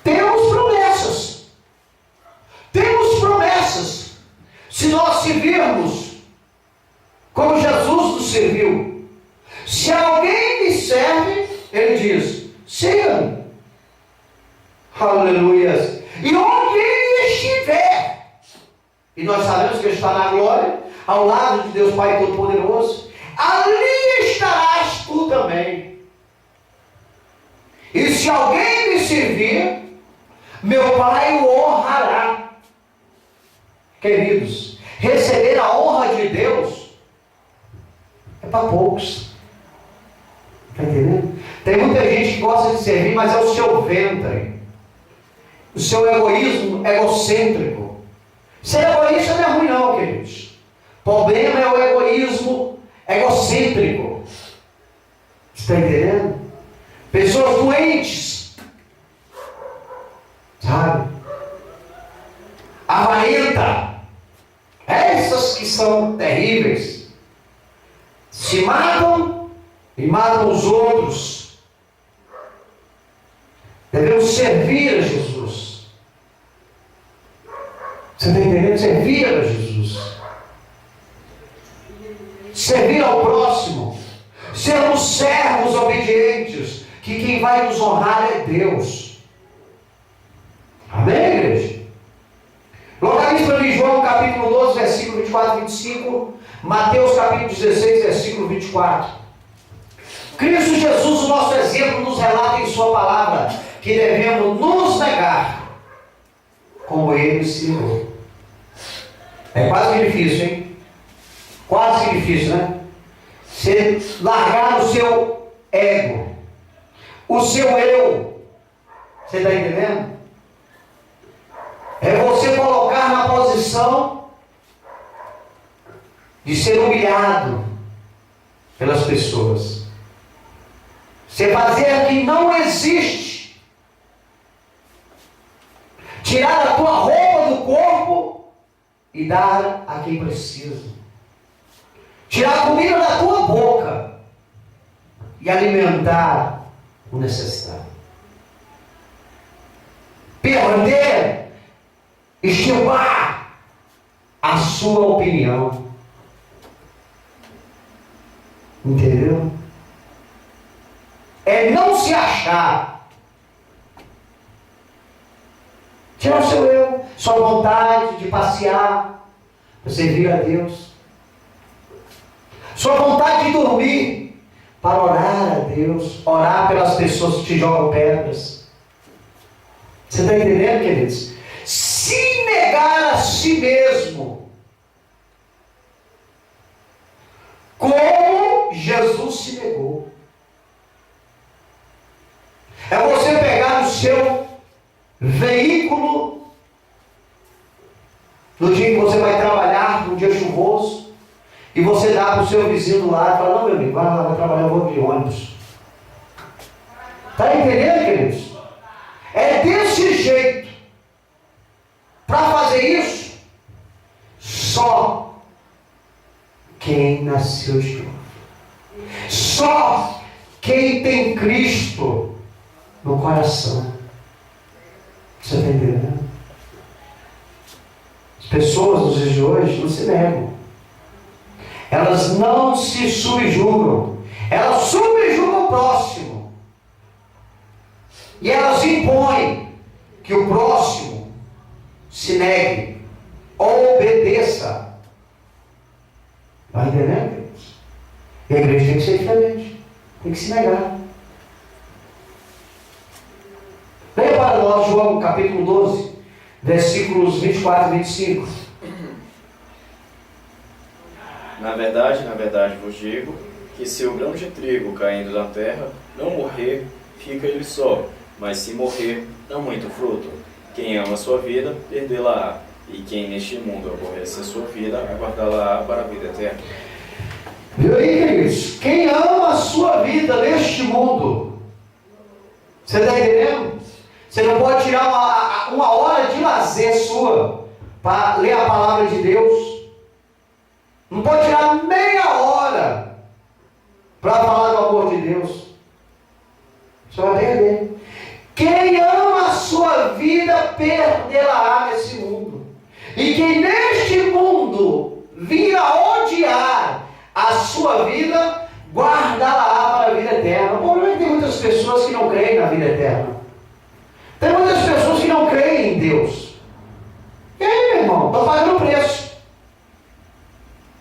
Temos promessas. Temos promessas. Se nós servirmos como Jesus nos serviu. Se alguém me serve, ele diz, siga-me. Aleluia. E onde ele estiver, e nós sabemos que ele está na glória, ao lado de Deus Pai Todo-Poderoso, ali estarás tu também. E se alguém me servir, meu Pai o honrará. Queridos, receber a honra de Deus é para poucos. Está entendendo? Tem muita gente que gosta de servir, mas é o seu ventre, o seu egoísmo egocêntrico. Ser egoísta não é ruim não, queridos. O problema é o egoísmo egocêntrico. Está entendendo? Pessoas doentes, sabe? Avarenta. Essas que são terríveis. Se matam e matam os outros. Devemos servir a Jesus. Você está entendendo? Servir a Jesus. Servir ao próximo. Sermos servos obedientes. Que quem vai nos honrar é Deus. Amém, igreja? Localize para mim João capítulo 12, versículo 24 e 25. Mateus capítulo 16, versículo 24. Cristo Jesus, o nosso exemplo, nos relata em sua palavra que devemos nos negar como ele se negou. É quase que difícil, hein? Quase que difícil, né? Você largar o seu ego, o seu eu. Você está entendendo? É você colocar na posição de ser humilhado pelas pessoas. Você fazer que não existe. Tirar a tua roupa do corpo e dar a quem precisa. Tirar a comida da tua boca e alimentar o necessitado. Perder, estivar a sua opinião. Entendeu? É não se achar. Tirar o seu eu, sua vontade de passear, para servir a Deus. Sua vontade de dormir, para orar a Deus, orar pelas pessoas que te jogam pedras. Você está entendendo, queridos? Se negar a si mesmo, como Jesus se negou. É você pegar o seu veículo no dia que você vai trabalhar, num dia chuvoso, e você dá para o seu vizinho do lado e fala, não, meu amigo, vai lá, vai trabalhar, eu vou de ônibus. Está entendendo, queridos? É desse jeito. Para fazer isso, só quem nasceu de novo. Só quem tem Cristo no coração. Você está entendendo? As pessoas nos dias de hoje não se negam. Elas não se subjugam. Elas subjugam o próximo. E elas impõem que o próximo se negue ou obedeça. Está entendendo? E a igreja tem que ser diferente. Tem que se negar. Leia para nós João capítulo 12, versículos 24 e 25. Na verdade vos digo, que se o grão de trigo caindo na terra não morrer, fica ele só, mas se morrer, dá muito fruto. Quem ama a sua vida, perdê-la-á, e quem neste mundo aborrece a sua vida, aguardá-la-á para a vida eterna. Viu aí, queridos? Quem ama a sua vida neste mundo, você está entendendo? Você não pode tirar uma hora de lazer sua para ler a palavra de Deus. Não pode tirar meia hora para falar do amor de Deus. Você vai entender. Quem ama a sua vida, perdê-la-á nesse mundo. E quem neste mundo vir a odiar a sua vida, guardá-la-á para a vida eterna. O problema é que tem muitas pessoas que não creem na vida eterna. Tem muitas pessoas que não creem em Deus. E aí, meu irmão? Estão pagando preço.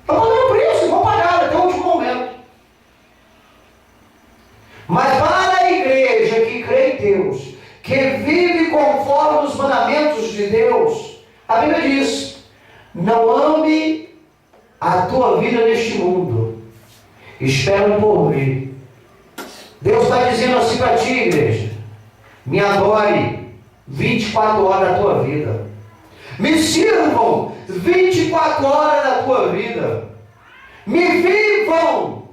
Estão pagando preço, vão pagar até o último momento. Mas para a igreja que crê em Deus, que vive conforme os mandamentos de Deus, a Bíblia diz: não ame a tua vida neste mundo, espera um porvir. Deus está dizendo assim para ti, igreja: me adore 24 horas da tua vida, me sirvam 24 horas da tua vida, me vivam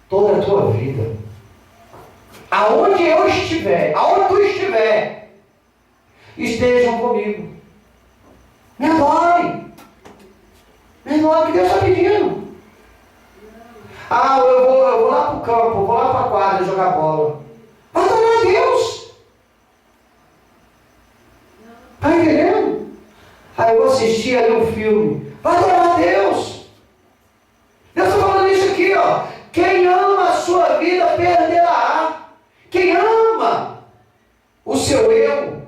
toda a tua vida. Aonde eu estiver, aonde tu estiver, estejam comigo. Me adore. Me adore, que Deus está pedindo. Ah, eu vou lá para o campo, eu vou lá para a quadra jogar bola. Vai adorar a Deus. Está entendendo? Ah, eu vou assistir ali um filme. Vai adorar a Deus. Deus está falando isso aqui, ó. Quem ama a sua vida, perderá. Quem ama o seu eu,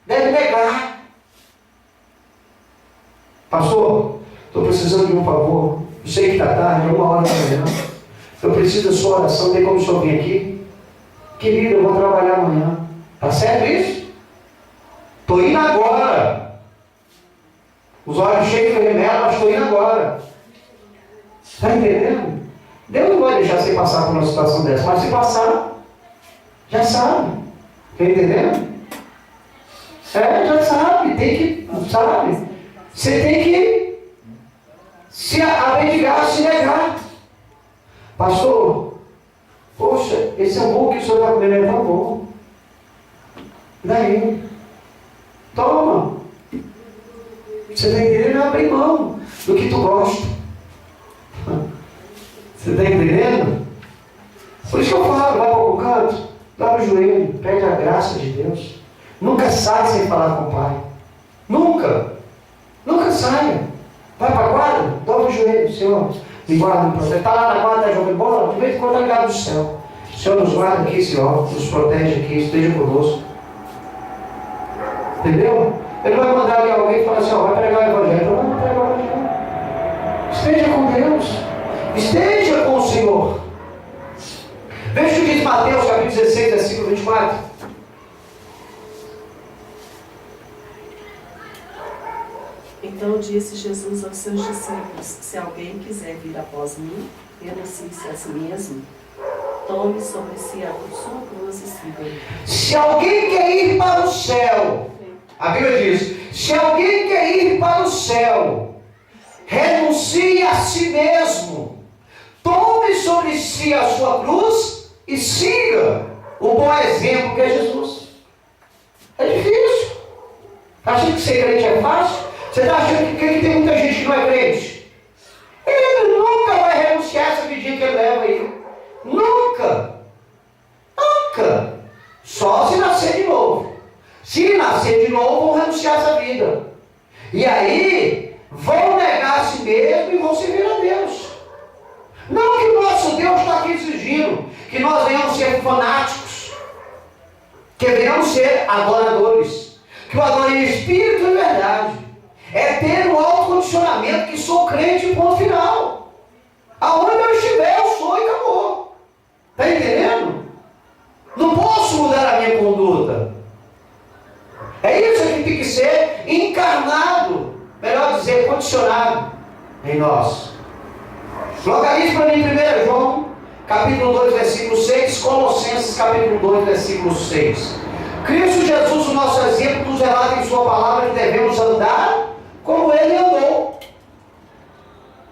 deve negar. Pastor, estou precisando de um favor. Eu sei que está tarde, é 1h da manhã. Eu preciso da sua oração. Tem como o senhor vir aqui? Querido, eu vou trabalhar amanhã. Está certo isso? Estou indo agora. Os olhos cheios de remela, mas estou indo agora. Está entendendo? Deus não vai deixar você passar por uma situação dessa, mas se passar, já sabe. Está entendendo? Já sabe, tem que, sabe? Você tem que se abdicar, se negar. Pastor, poxa, esse hambúrguer que o senhor está comendo é tão bom. Daí, toma. Você está entendendo? Abre mão do que tu gosta. Você está entendendo? Por isso que eu falo, vai para algum canto, dobra o joelho, pede a graça de Deus. Nunca saia sem falar com o Pai. Nunca. Nunca saia. Vai para a quadra, dobra o joelho, Senhor, me guarda no proteger. Está lá na quadra, está jogando bola, de vez em quando está ligado do céu. O Senhor nos guarda aqui, Senhor, nos protege aqui, esteja conosco. Entendeu? Ele vai mandar ali alguém e falar assim, ó, vai pregar o Evangelho. Não vai pregar o Evangelho. Esteja com Deus. Esteja com o Senhor. Veja o que diz Mateus, capítulo 16, versículo 24. Então disse Jesus aos seus discípulos: se alguém quiser vir após mim, renuncie-se a si mesmo, tome sobre si a sua cruz e siga-me. Se alguém quer ir para o céu, a Bíblia diz, se alguém quer ir para o céu, renuncie a si mesmo, tome sobre si a sua cruz e siga o bom exemplo que é Jesus. É difícil. Acha que ser crente é fácil? Você está achando que tem muita gente que não é crente? Ele nunca vai renunciar a essa vidinha que ele leva aí. Nunca. Nunca. Só se nascer de novo. Se nascer de novo, vão renunciar a essa vida. E aí, vão negar a si mesmo e vão servir a Deus. Não que o nosso Deus está aqui exigindo que nós venhamos ser fanáticos, que venhamos ser adoradores, que o adoro em espírito e verdade. É ter o autocondicionamento que sou crente, ponto final. Aonde eu estiver, eu sou e acabou. Está entendendo? Não posso mudar a minha conduta. É isso que tem que ser encarnado, melhor dizer, condicionado em nós. Localize para mim 1 João, capítulo 2, versículo 6, Colossenses, capítulo 2, versículo 6. Cristo Jesus, o nosso exemplo, nos relata em sua palavra que devemos andar como ele andou,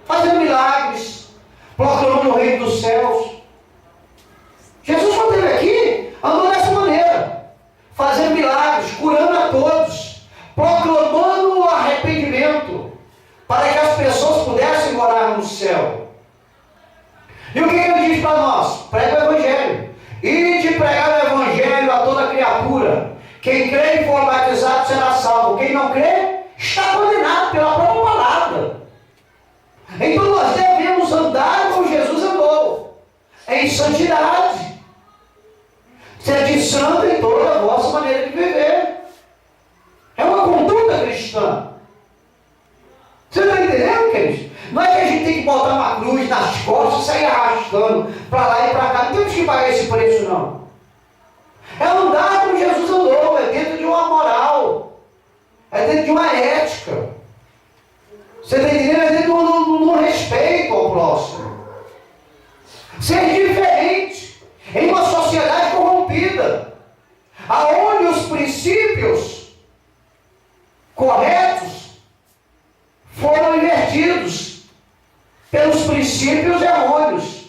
fazendo milagres, proclamando o reino dos céus. Jesus, quando esteve aqui, andou dessa maneira, fazendo milagres, curando a todos, proclamando o arrependimento, para que as pessoas pudessem morar no céu. E o que ele diz para nós? Prega o Evangelho. Ide pregar o Evangelho a toda criatura. Quem crê e for batizado será salvo. Quem não crê, está condenado pela própria palavra. Então nós devemos andar como Jesus andou, em santidade. Sede santo em toda a vossa maneira de viver. É uma conduta cristã. Você está entendendo, queridos? Não é que a gente tem que botar uma cruz nas costas e sair arrastando para lá e para cá. Não temos que pagar esse preço, não. É andar como Jesus andou, é dentro de uma moral, é dentro de uma ética. Você está entendendo? É dentro de um respeito ao próximo. Ser diferente em uma sociedade corrompida, aonde os princípios corretos foram invertidos pelos princípios errôneos.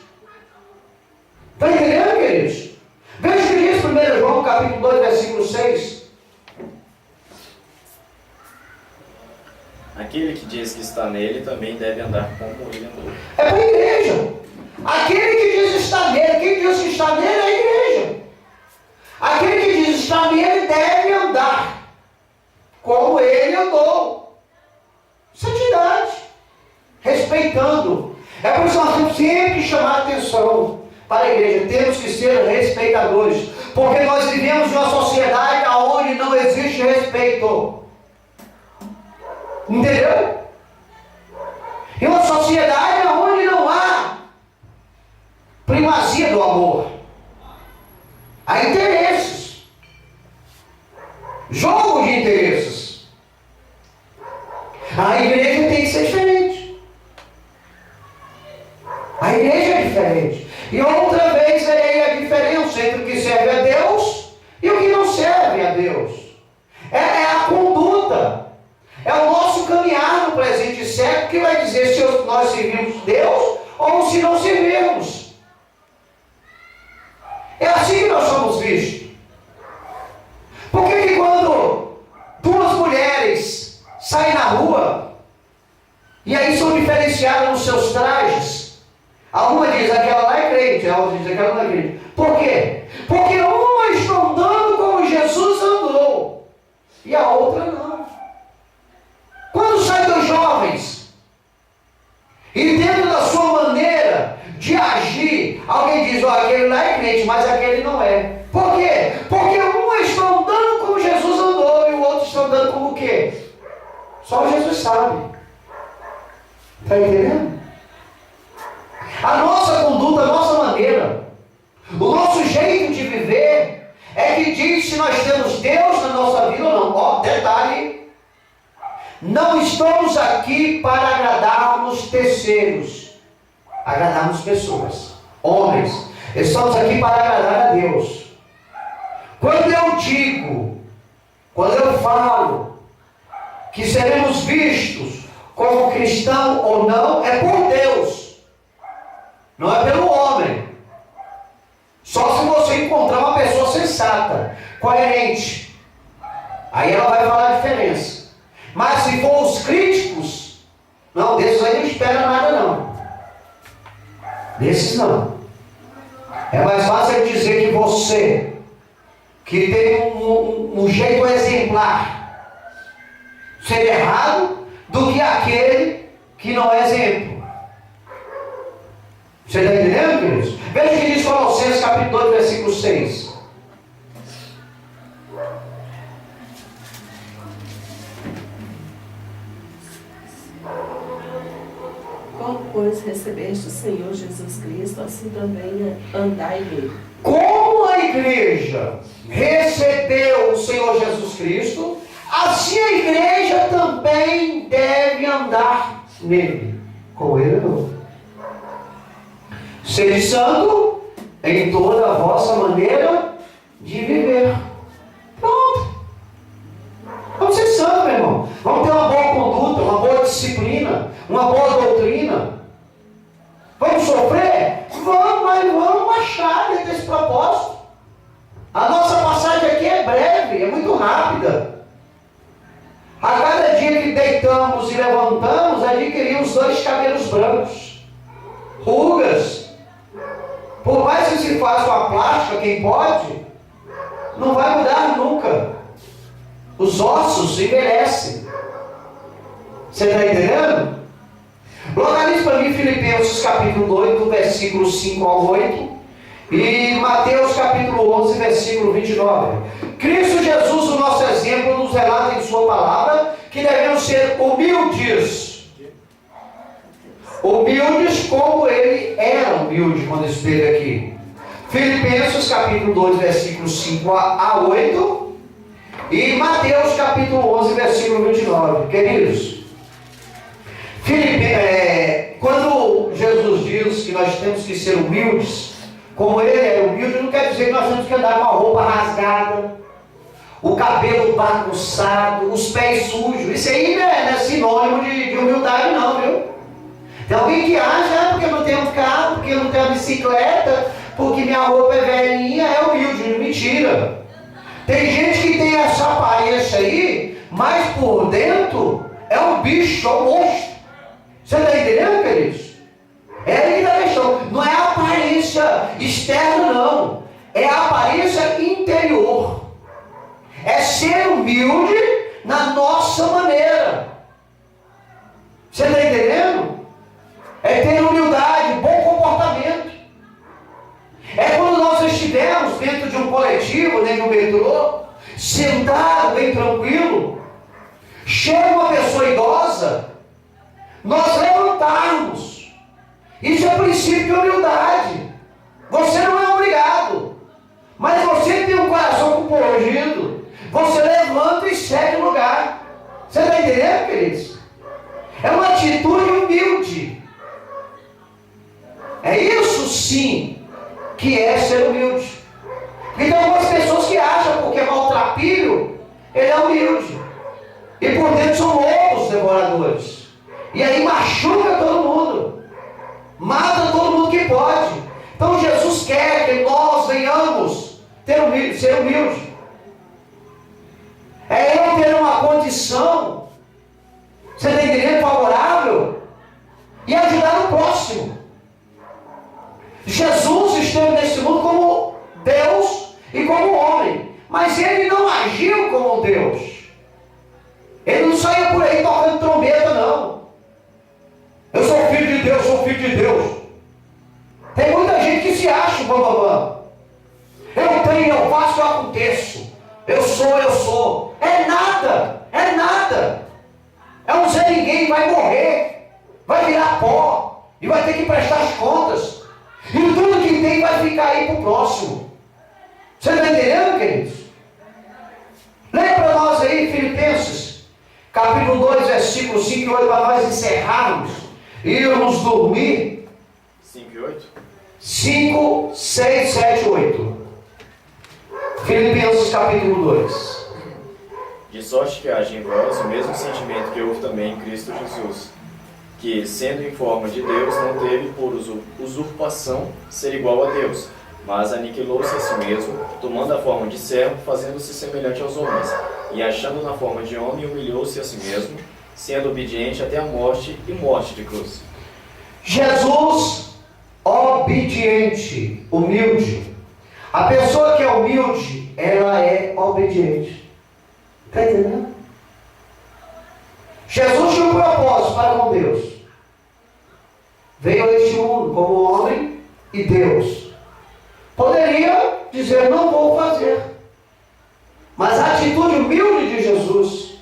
Está entendendo, queridos? Veja o que diz 1 João, capítulo 2, versículo 6. Aquele que diz que está nele também deve andar como ele andou. É para a igreja. Aquele que diz estar nele, quem diz que está nele é a igreja. Aquele que diz estar nele deve andar como ele andou. Santidade. Respeitando. É por isso que nós temos sempre que chamar atenção para a igreja. Temos que ser respeitadores. Porque nós vivemos em uma sociedade onde não existe respeito. Entendeu? Em uma sociedade onde não há primazia do amor. Há interesses. Jogo de interesses. A igreja tem que ser diferente. A igreja é diferente. E outra vez verei a diferença entre o que serve a Deus e o que não serve a Deus. É a conduta. É o nosso caminhar no presente século que vai dizer se nós servimos Deus ou se não servimos. É assim que nós somos vistos. Por que quando duas mulheres saem na rua e aí são diferenciadas nos seus trajes, alguma diz aquela lá é crente, a outra diz aquela não é crente. Por quê? Porque uma está andando como Jesus andou e a outra não. Quando saem dois jovens e dentro da sua maneira de agir, alguém diz, aquele lá é crente, mas aquele não é. Por quê? Porque um está andando como Jesus andou e o outro está andando como o quê? Só Jesus sabe. Está entendendo? A nossa conduta, a nossa maneira, o nosso jeito de viver é que diz se nós temos Deus na nossa vida ou não. Ó, detalhe. Não estamos aqui para agradarmos terceiros, agradarmos pessoas, homens. Estamos aqui para agradar a Deus. Quando eu digo, quando eu falo que seremos vistos como cristão ou não, é por Deus. crente, aí ela vai falar a diferença. Mas se for os críticos, não, desses aí não espera nada não. Desses não. É mais fácil dizer que você, que tem um jeito exemplar, ser errado, do que aquele que não é exemplo. Você está entendendo, queridos? Veja o que diz Colossenses capítulo 2, versículo 6. Como, pois, recebeste o Senhor Jesus Cristo, assim também andai nele. Como a igreja recebeu o Senhor Jesus Cristo, assim a igreja também deve andar nele, como ele andou. Sede santo em toda a vossa maneira de viver. Pronto. Vamos ser santos, meu irmão. Vamos ter uma boa conduta, uma boa disciplina, uma boa doutrina. Vamos sofrer? Vamos, mas vamos achar dentro desse propósito. A nossa passagem aqui é breve, é muito rápida. A cada dia que deitamos e levantamos, adquirimos 2 cabelos brancos, rugas. Por mais que se faça uma plástica, quem pode, não vai mudar nunca. Os ossos envelhecem. Você está entendendo? Localize para mim Filipenses capítulo 2, do versículo 5 ao 8. E Mateus capítulo 11, versículo 29. Cristo Jesus, o nosso exemplo, nos relata em sua palavra que devemos ser humildes. Humildes como ele era humilde quando esteve aqui. Filipenses capítulo 2, versículo 5 a 8. E Mateus capítulo 11, versículo 29. Queridos, quando Jesus diz que nós temos que ser humildes, como ele é humilde, não quer dizer que nós temos que andar com a roupa rasgada, o cabelo bagunçado, os pés sujos. Isso aí não é sinônimo de humildade não, viu? Tem alguém que acha, porque eu não tenho um carro, porque eu não tenho uma bicicleta, porque minha roupa é velhinha, é humilde. Mentira. Tem gente que tem essa aparência aí, mas por dentro é um bicho, é um monstro. Você está entendendo, queridos? É aí que está a questão. Não é a aparência externa, não. É a aparência interior. É ser humilde na nossa maneira. Você está entendendo? É ter humildade, bom comportamento. É quando nós estivermos dentro de um coletivo, dentro de um metrô, sentado, bem tranquilo, chega uma pessoa idosa, nós levantarmos. Isso é princípio de humildade. Você não é obrigado, mas você tem um coração compungido, você levanta e segue o lugar. Você está entendendo, queridos? É uma atitude humilde. É isso sim que é ser humilde. E tem algumas pessoas que acham, porque é maltrapilho, ele é humilde. E por dentro são lobos devoradores. E aí machuca todo mundo. Mata todo mundo que pode. Então Jesus quer que nós venhamos ser humilde. É eu ter uma condição, você está entendendo, favorável, e ajudar o próximo. Jesus esteve nesse mundo como Deus e como homem, mas ele não agiu como Deus. Ele não saía por aí tocando trombeta, não. Eu sou filho de Deus, sou filho de Deus. Tem muita gente que se acha o bambambam. Eu tenho, eu faço, eu aconteço. Eu sou. É nada, é nada. É um Zé Ninguém, vai morrer, vai virar pó e vai ter que prestar as contas. E tudo que tem vai ficar aí para o próximo. Você está entendendo, queridos? Leia para nós aí Filipenses, capítulo 2, versículo 5 e 8, para nós encerrarmos e irmos dormir. 5 e 8? 5, 6, 7, 8. Filipenses, capítulo 2. De sorte que haja em vós o mesmo sentimento que houve também em Cristo Jesus, que, sendo em forma de Deus, não teve por usurpação ser igual a Deus, Mas aniquilou-se a si mesmo, tomando a forma de servo, fazendo-se semelhante aos homens. E achando na forma de homem, humilhou-se a si mesmo, sendo obediente até a morte e morte de cruz. Jesus, obediente, humilde. A pessoa que é humilde, ela é obediente. Está entendendo? Jesus tinha um propósito para com Deus. Veio a este mundo como homem e Deus. Poderia dizer, não vou fazer. Mas a atitude humilde de Jesus,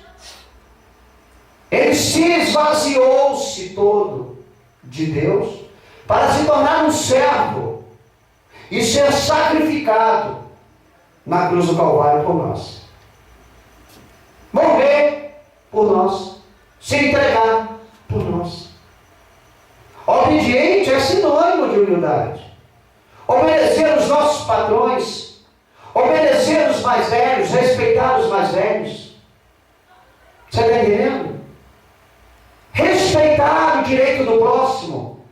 ele se esvaziou-se todo de Deus para se tornar um servo e ser sacrificado na cruz do Calvário por nós. Morrer por nós, se entregar por nós. Obediente é sinônimo de humildade. Obedecer os nossos patrões, obedecer os mais velhos, respeitar os mais velhos. Você está entendendo? Respeitar o direito do próximo,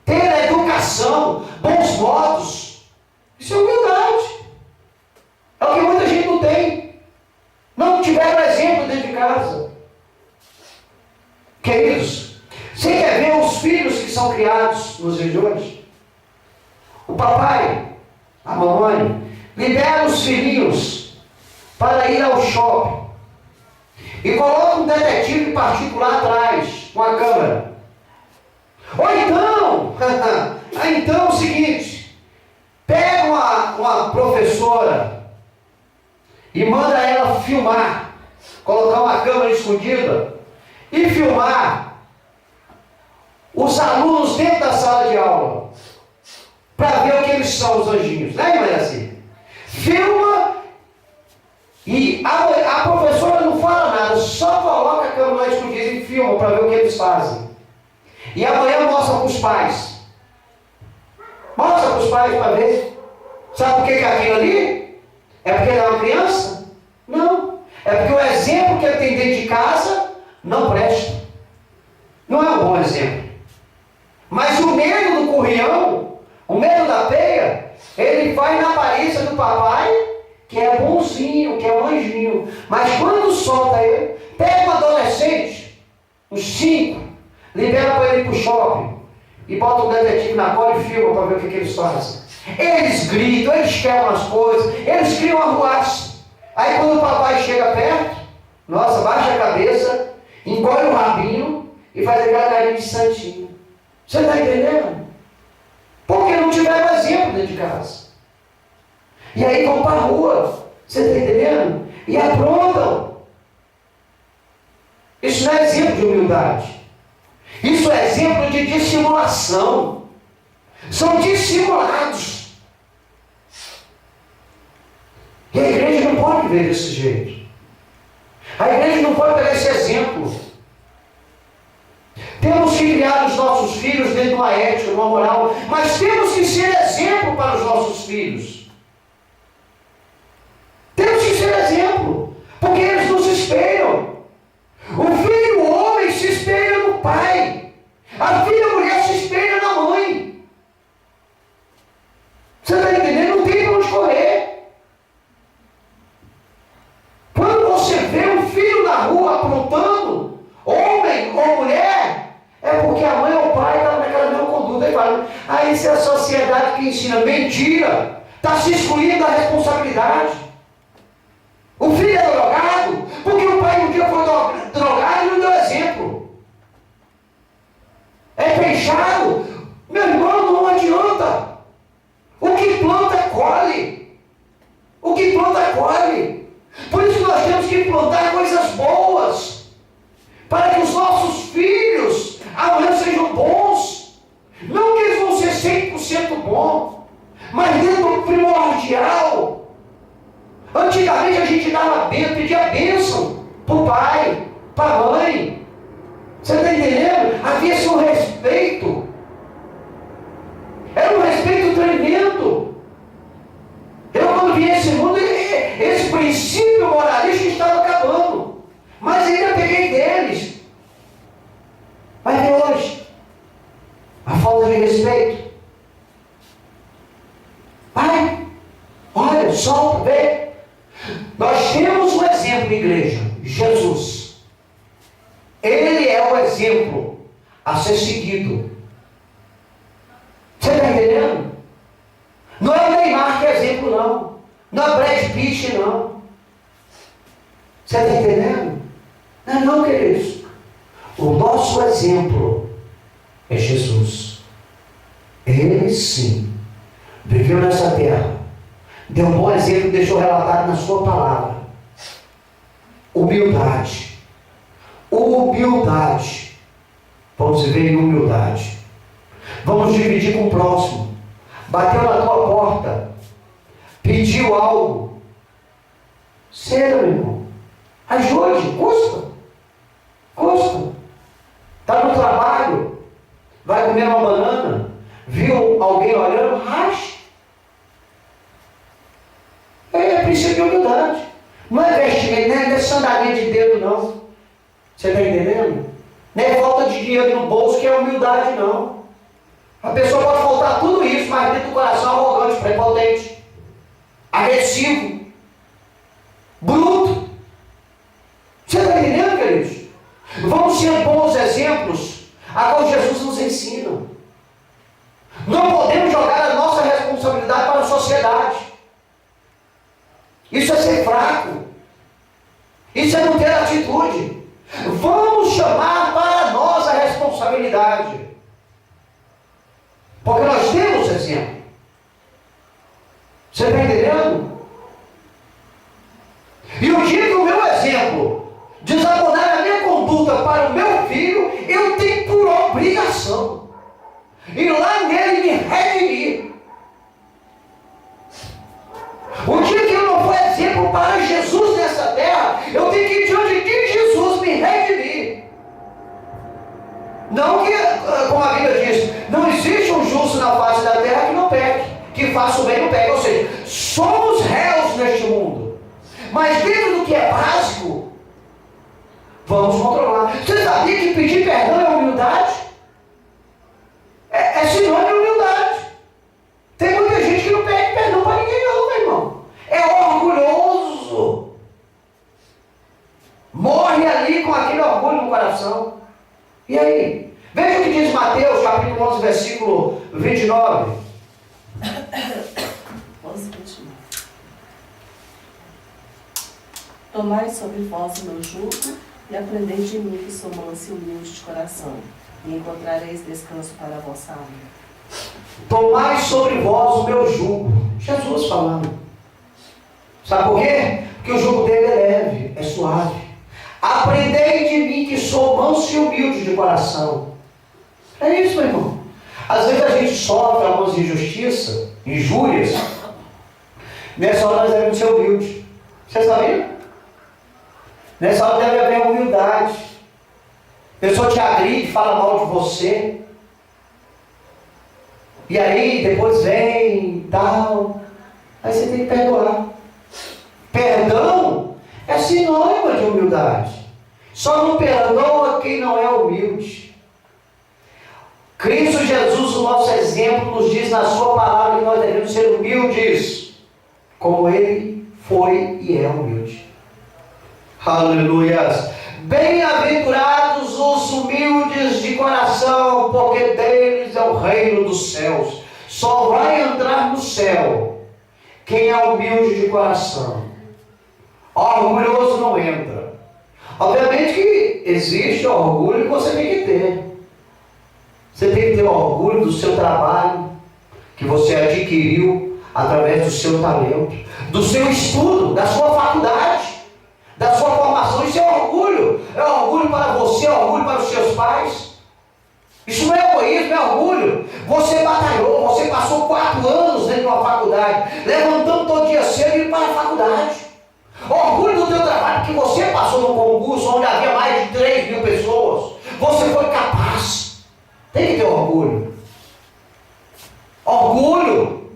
ter a educação, bons modos. Isso é humildade. É o que muita gente não tem. Não tiveram exemplo dentro de casa. Queridos, você quer ver os filhos que são criados nos dias de hoje? O papai, a mamãe, libera os filhinhos para ir ao shopping e coloca um detetive particular atrás, com a câmera. Ou então, então é o seguinte, pega uma professora e manda ela filmar, colocar uma câmera escondida e filmar os alunos dentro da sala de aula, para ver o que eles são, os anjinhos. Não é assim? Filma e a professora não fala nada, só coloca a câmera lá escondida e filma para ver o que eles fazem. E amanhã mostra para os pais. Mostra para os pais para ver. Sabe por que é aquilo ali? É porque ele é uma criança? Não. É porque o exemplo que ele tem dentro de casa não presta. Não é um bom exemplo. Mas o medo do currião, o medo da peia, ele vai na aparência do papai, que é bonzinho, que é um anjinho. Mas quando solta ele, pega um adolescente, uns 5, libera para ele ir para o shopping e bota um detetive na cola e filma para ver o que eles fazem. Eles gritam, eles quebram as coisas, eles criam arruaça. Aí quando o papai chega perto, nossa, baixa a cabeça, engole o rabinho e faz aquela carinha de santinho. Você está entendendo? Porque não tiveram exemplo dentro de casa. E aí vão para a rua. Você está entendendo? E aprontam. Isso não é exemplo de humildade. Isso é exemplo de dissimulação. São dissimulados. E a igreja não pode ver desse jeito. A igreja não pode pegar esse exemplo. Temos que criar os nossos filhos dentro de uma ética, uma moral, mas temos que ser exemplo para os nossos filhos. Temos que ser exemplo, porque eles nos espelham. O filho, o homem, se espelha no pai. A filha, a mulher, se espelha na mãe. Você está entendendo? Não tem para onde correr. Quando você vê um filho na rua aprontando, homem ou mulher, é porque a mãe ou o pai estava naquela mesma conduta. E fala, isso é a sociedade que ensina. Mentira! Está se excluindo da responsabilidade. O filho é drogado porque o pai um dia foi drogado e não deu exemplo. É fechado. Meu irmão, não adianta. O que planta, colhe. O que planta, colhe. Por isso nós temos que plantar coisas boas, para que os nossos filhos amanhã sejam bons. Não que eles vão ser 100% bons, mas dentro do primordial. Antigamente a gente pedia bênção para o pai, para a mãe. Você está entendendo? Havia-se um respeito. Era um respeito tremendo. Eu, quando vi esse mundo, esse princípio moralista estava acabando. Mas ainda peguei deles. Mas de hoje, a falta de respeito. só vê. Nós temos um exemplo, igreja, Jesus. Ele é o exemplo a ser seguido. Você está entendendo? Não é o Neymar que é exemplo, não. Não é Brad Pitt, não. Você está entendendo? Não, queridos. O nosso exemplo é Jesus. Ele sim viveu nessa terra, deu um bom exemplo, deixou relatado na sua palavra. Humildade. Humildade. Vamos viver em humildade. Vamos dividir com o próximo. Bateu na tua porta, pediu algo, ceda, meu irmão. Ajude, custa. Está no trabalho, vai comer uma banana, viu alguém olhando, racha. É princípio de humildade. Não é vestimento, não é sandália de dedo, não. Você está entendendo? Não é falta de dinheiro no bolso que é humildade, não. A pessoa pode faltar tudo isso, mas dentro do coração arrogante, prepotente, agressivo, bruto. Você está entendendo, queridos? Vamos ser bons exemplos a qual Jesus nos ensina. Não podemos jogar a nossa responsabilidade para a sociedade. Isso é ser fraco. Isso é não ter atitude. Vamos chamar para nós a responsabilidade. Porque nós temos exemplo. Você está entendendo? E o dia que o meu exemplo desabonar a minha conduta para o meu filho, eu tenho por obrigação ir lá nele me redimir. O dia que eu não for exemplo para Jesus nessa terra, eu tenho que ir diante de Jesus me redimir. Não que, como a Bíblia diz, não existe um justo na face da terra que não peque, que faça o bem não peque. Ou seja, somos réus neste mundo. Mas dentro do que é básico, vamos controlar. Você sabia que pedir perdão é humildade? É sinônimo de humildade. Tem muita gente que não pede perdão para ninguém não, meu irmão. É orgulhoso. Morre ali com aquele orgulho no coração. E aí? Veja o que diz Mateus, capítulo 11, versículo 29. 11, 29. Tomai sobre vós o meu jugo e aprendei de mim, que sou manso e humilde de coração, e encontrareis descanso para a vossa alma. Tomai sobre vós o meu jugo. Jesus falando. Sabe por quê? Porque o jugo dele é leve, é suave. Aprendei de mim, que sou manso e humilde de coração. É isso, meu irmão. Às vezes a gente sofre algumas injustiças, injúrias. Nessa hora nós devemos ser humildes. Você sabia? Nessa hora deve haver humildade. A pessoa te agride, fala mal de você. E aí depois vem e tal. Aí você tem que perdoar. Perdão é sinônimo de humildade. Só não perdoa quem não é humilde. Cristo Jesus, o nosso exemplo, nos diz na sua palavra que nós devemos ser humildes, como Ele foi e é humilde. Aleluias! Bem-aventurados os humildes de coração, porque deles é o reino dos céus. Só vai entrar no céu quem é humilde de coração. Orgulhoso não entra. Obviamente que existe orgulho que você tem que ter. Você tem que ter orgulho do seu trabalho, que você adquiriu através do seu talento, do seu estudo, da sua faculdade, da sua formação. Isso é orgulho. É orgulho para você, é orgulho para os seus pais. Isso não é egoísmo, é orgulho. Você batalhou, você passou 4 anos dentro de uma faculdade, levantando todo dia cedo e indo para a faculdade. Orgulho do teu trabalho, que você passou num concurso onde havia mais de 3.000 pessoas. Você foi capaz. Tem que ter orgulho. Orgulho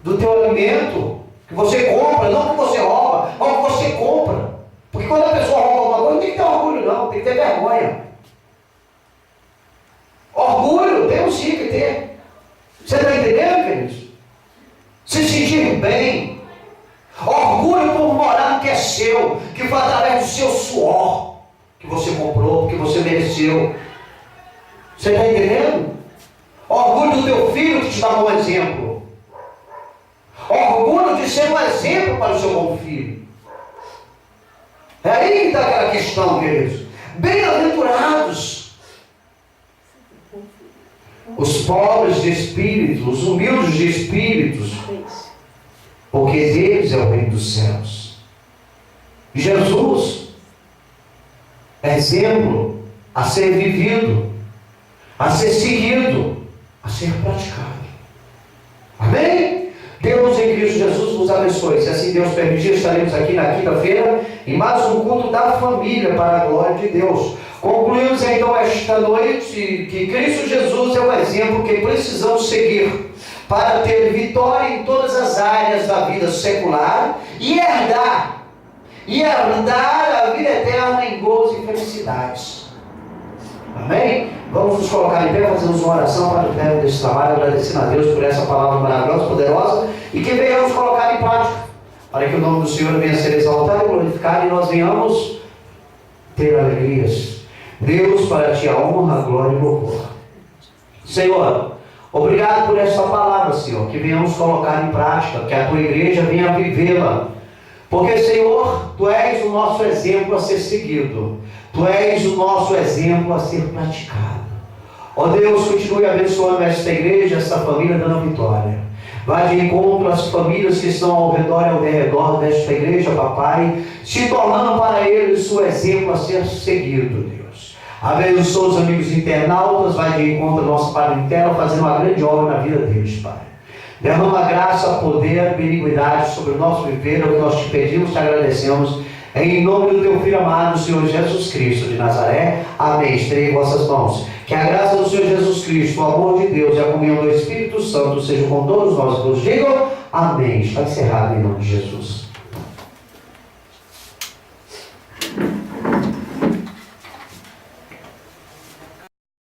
do teu alimento que você compra, não que você rouba, mas que você compra. Porque quando a pessoa rouba alguma coisa, não tem que ter orgulho não, tem que ter vergonha. Orgulho, temos sim que ter. Você está entendendo, queridos? Se sentir bem Você está entendendo? Orgulho do teu filho que te dá um bom exemplo. Orgulho de ser um exemplo para o seu bom filho. É aí que está aquela questão, queridos. Bem-aventurados os pobres de espírito, os humildes de espíritos, porque deles é o reino dos céus. Jesus é exemplo a ser vivido, a ser seguido, a ser praticado. Amém? Deus em Cristo Jesus nos abençoe. Se assim Deus permitir, estaremos aqui na quinta-feira em mais um culto da família para a glória de Deus. Concluímos então esta noite que Cristo Jesus é o exemplo que precisamos seguir para ter vitória em todas as áreas da vida secular e herdar a vida eterna em gozo e felicidades. Amém? Vamos nos colocar em pé, fazermos uma oração para o término desse trabalho, agradecendo a Deus por essa palavra maravilhosa, poderosa, e que venhamos colocar em prática, para que o nome do Senhor venha a ser exaltado e glorificado, e nós venhamos ter alegrias. Deus, para ti a honra, a glória e o louvor. Senhor, obrigado por esta palavra, Senhor, que venhamos colocar em prática, que a tua igreja venha vivê-la. Porque, Senhor, tu és o nosso exemplo a ser seguido. Tu és o nosso exemplo a ser praticado. Ó Deus, continue abençoando esta igreja, esta família, dando vitória. Vai de encontro às famílias que estão ao redor e ao derredor desta igreja, papai, se tornando para eles o exemplo a ser seguido, Deus. Abençoa os amigos internautas, vai de encontro à nossa parentela, fazendo uma grande obra na vida deles, Pai. Derrama graça, poder, benignicidade sobre o nosso viver, é o que nós te pedimos, te agradecemos. Em nome do teu Filho amado, Senhor Jesus Cristo de Nazaré. Amém. Estarei em vossas mãos. Que a graça do Senhor Jesus Cristo, o amor de Deus e a comunhão do Espírito Santo sejam com todos nós. Nos digam amém. Está encerrado em nome de Jesus.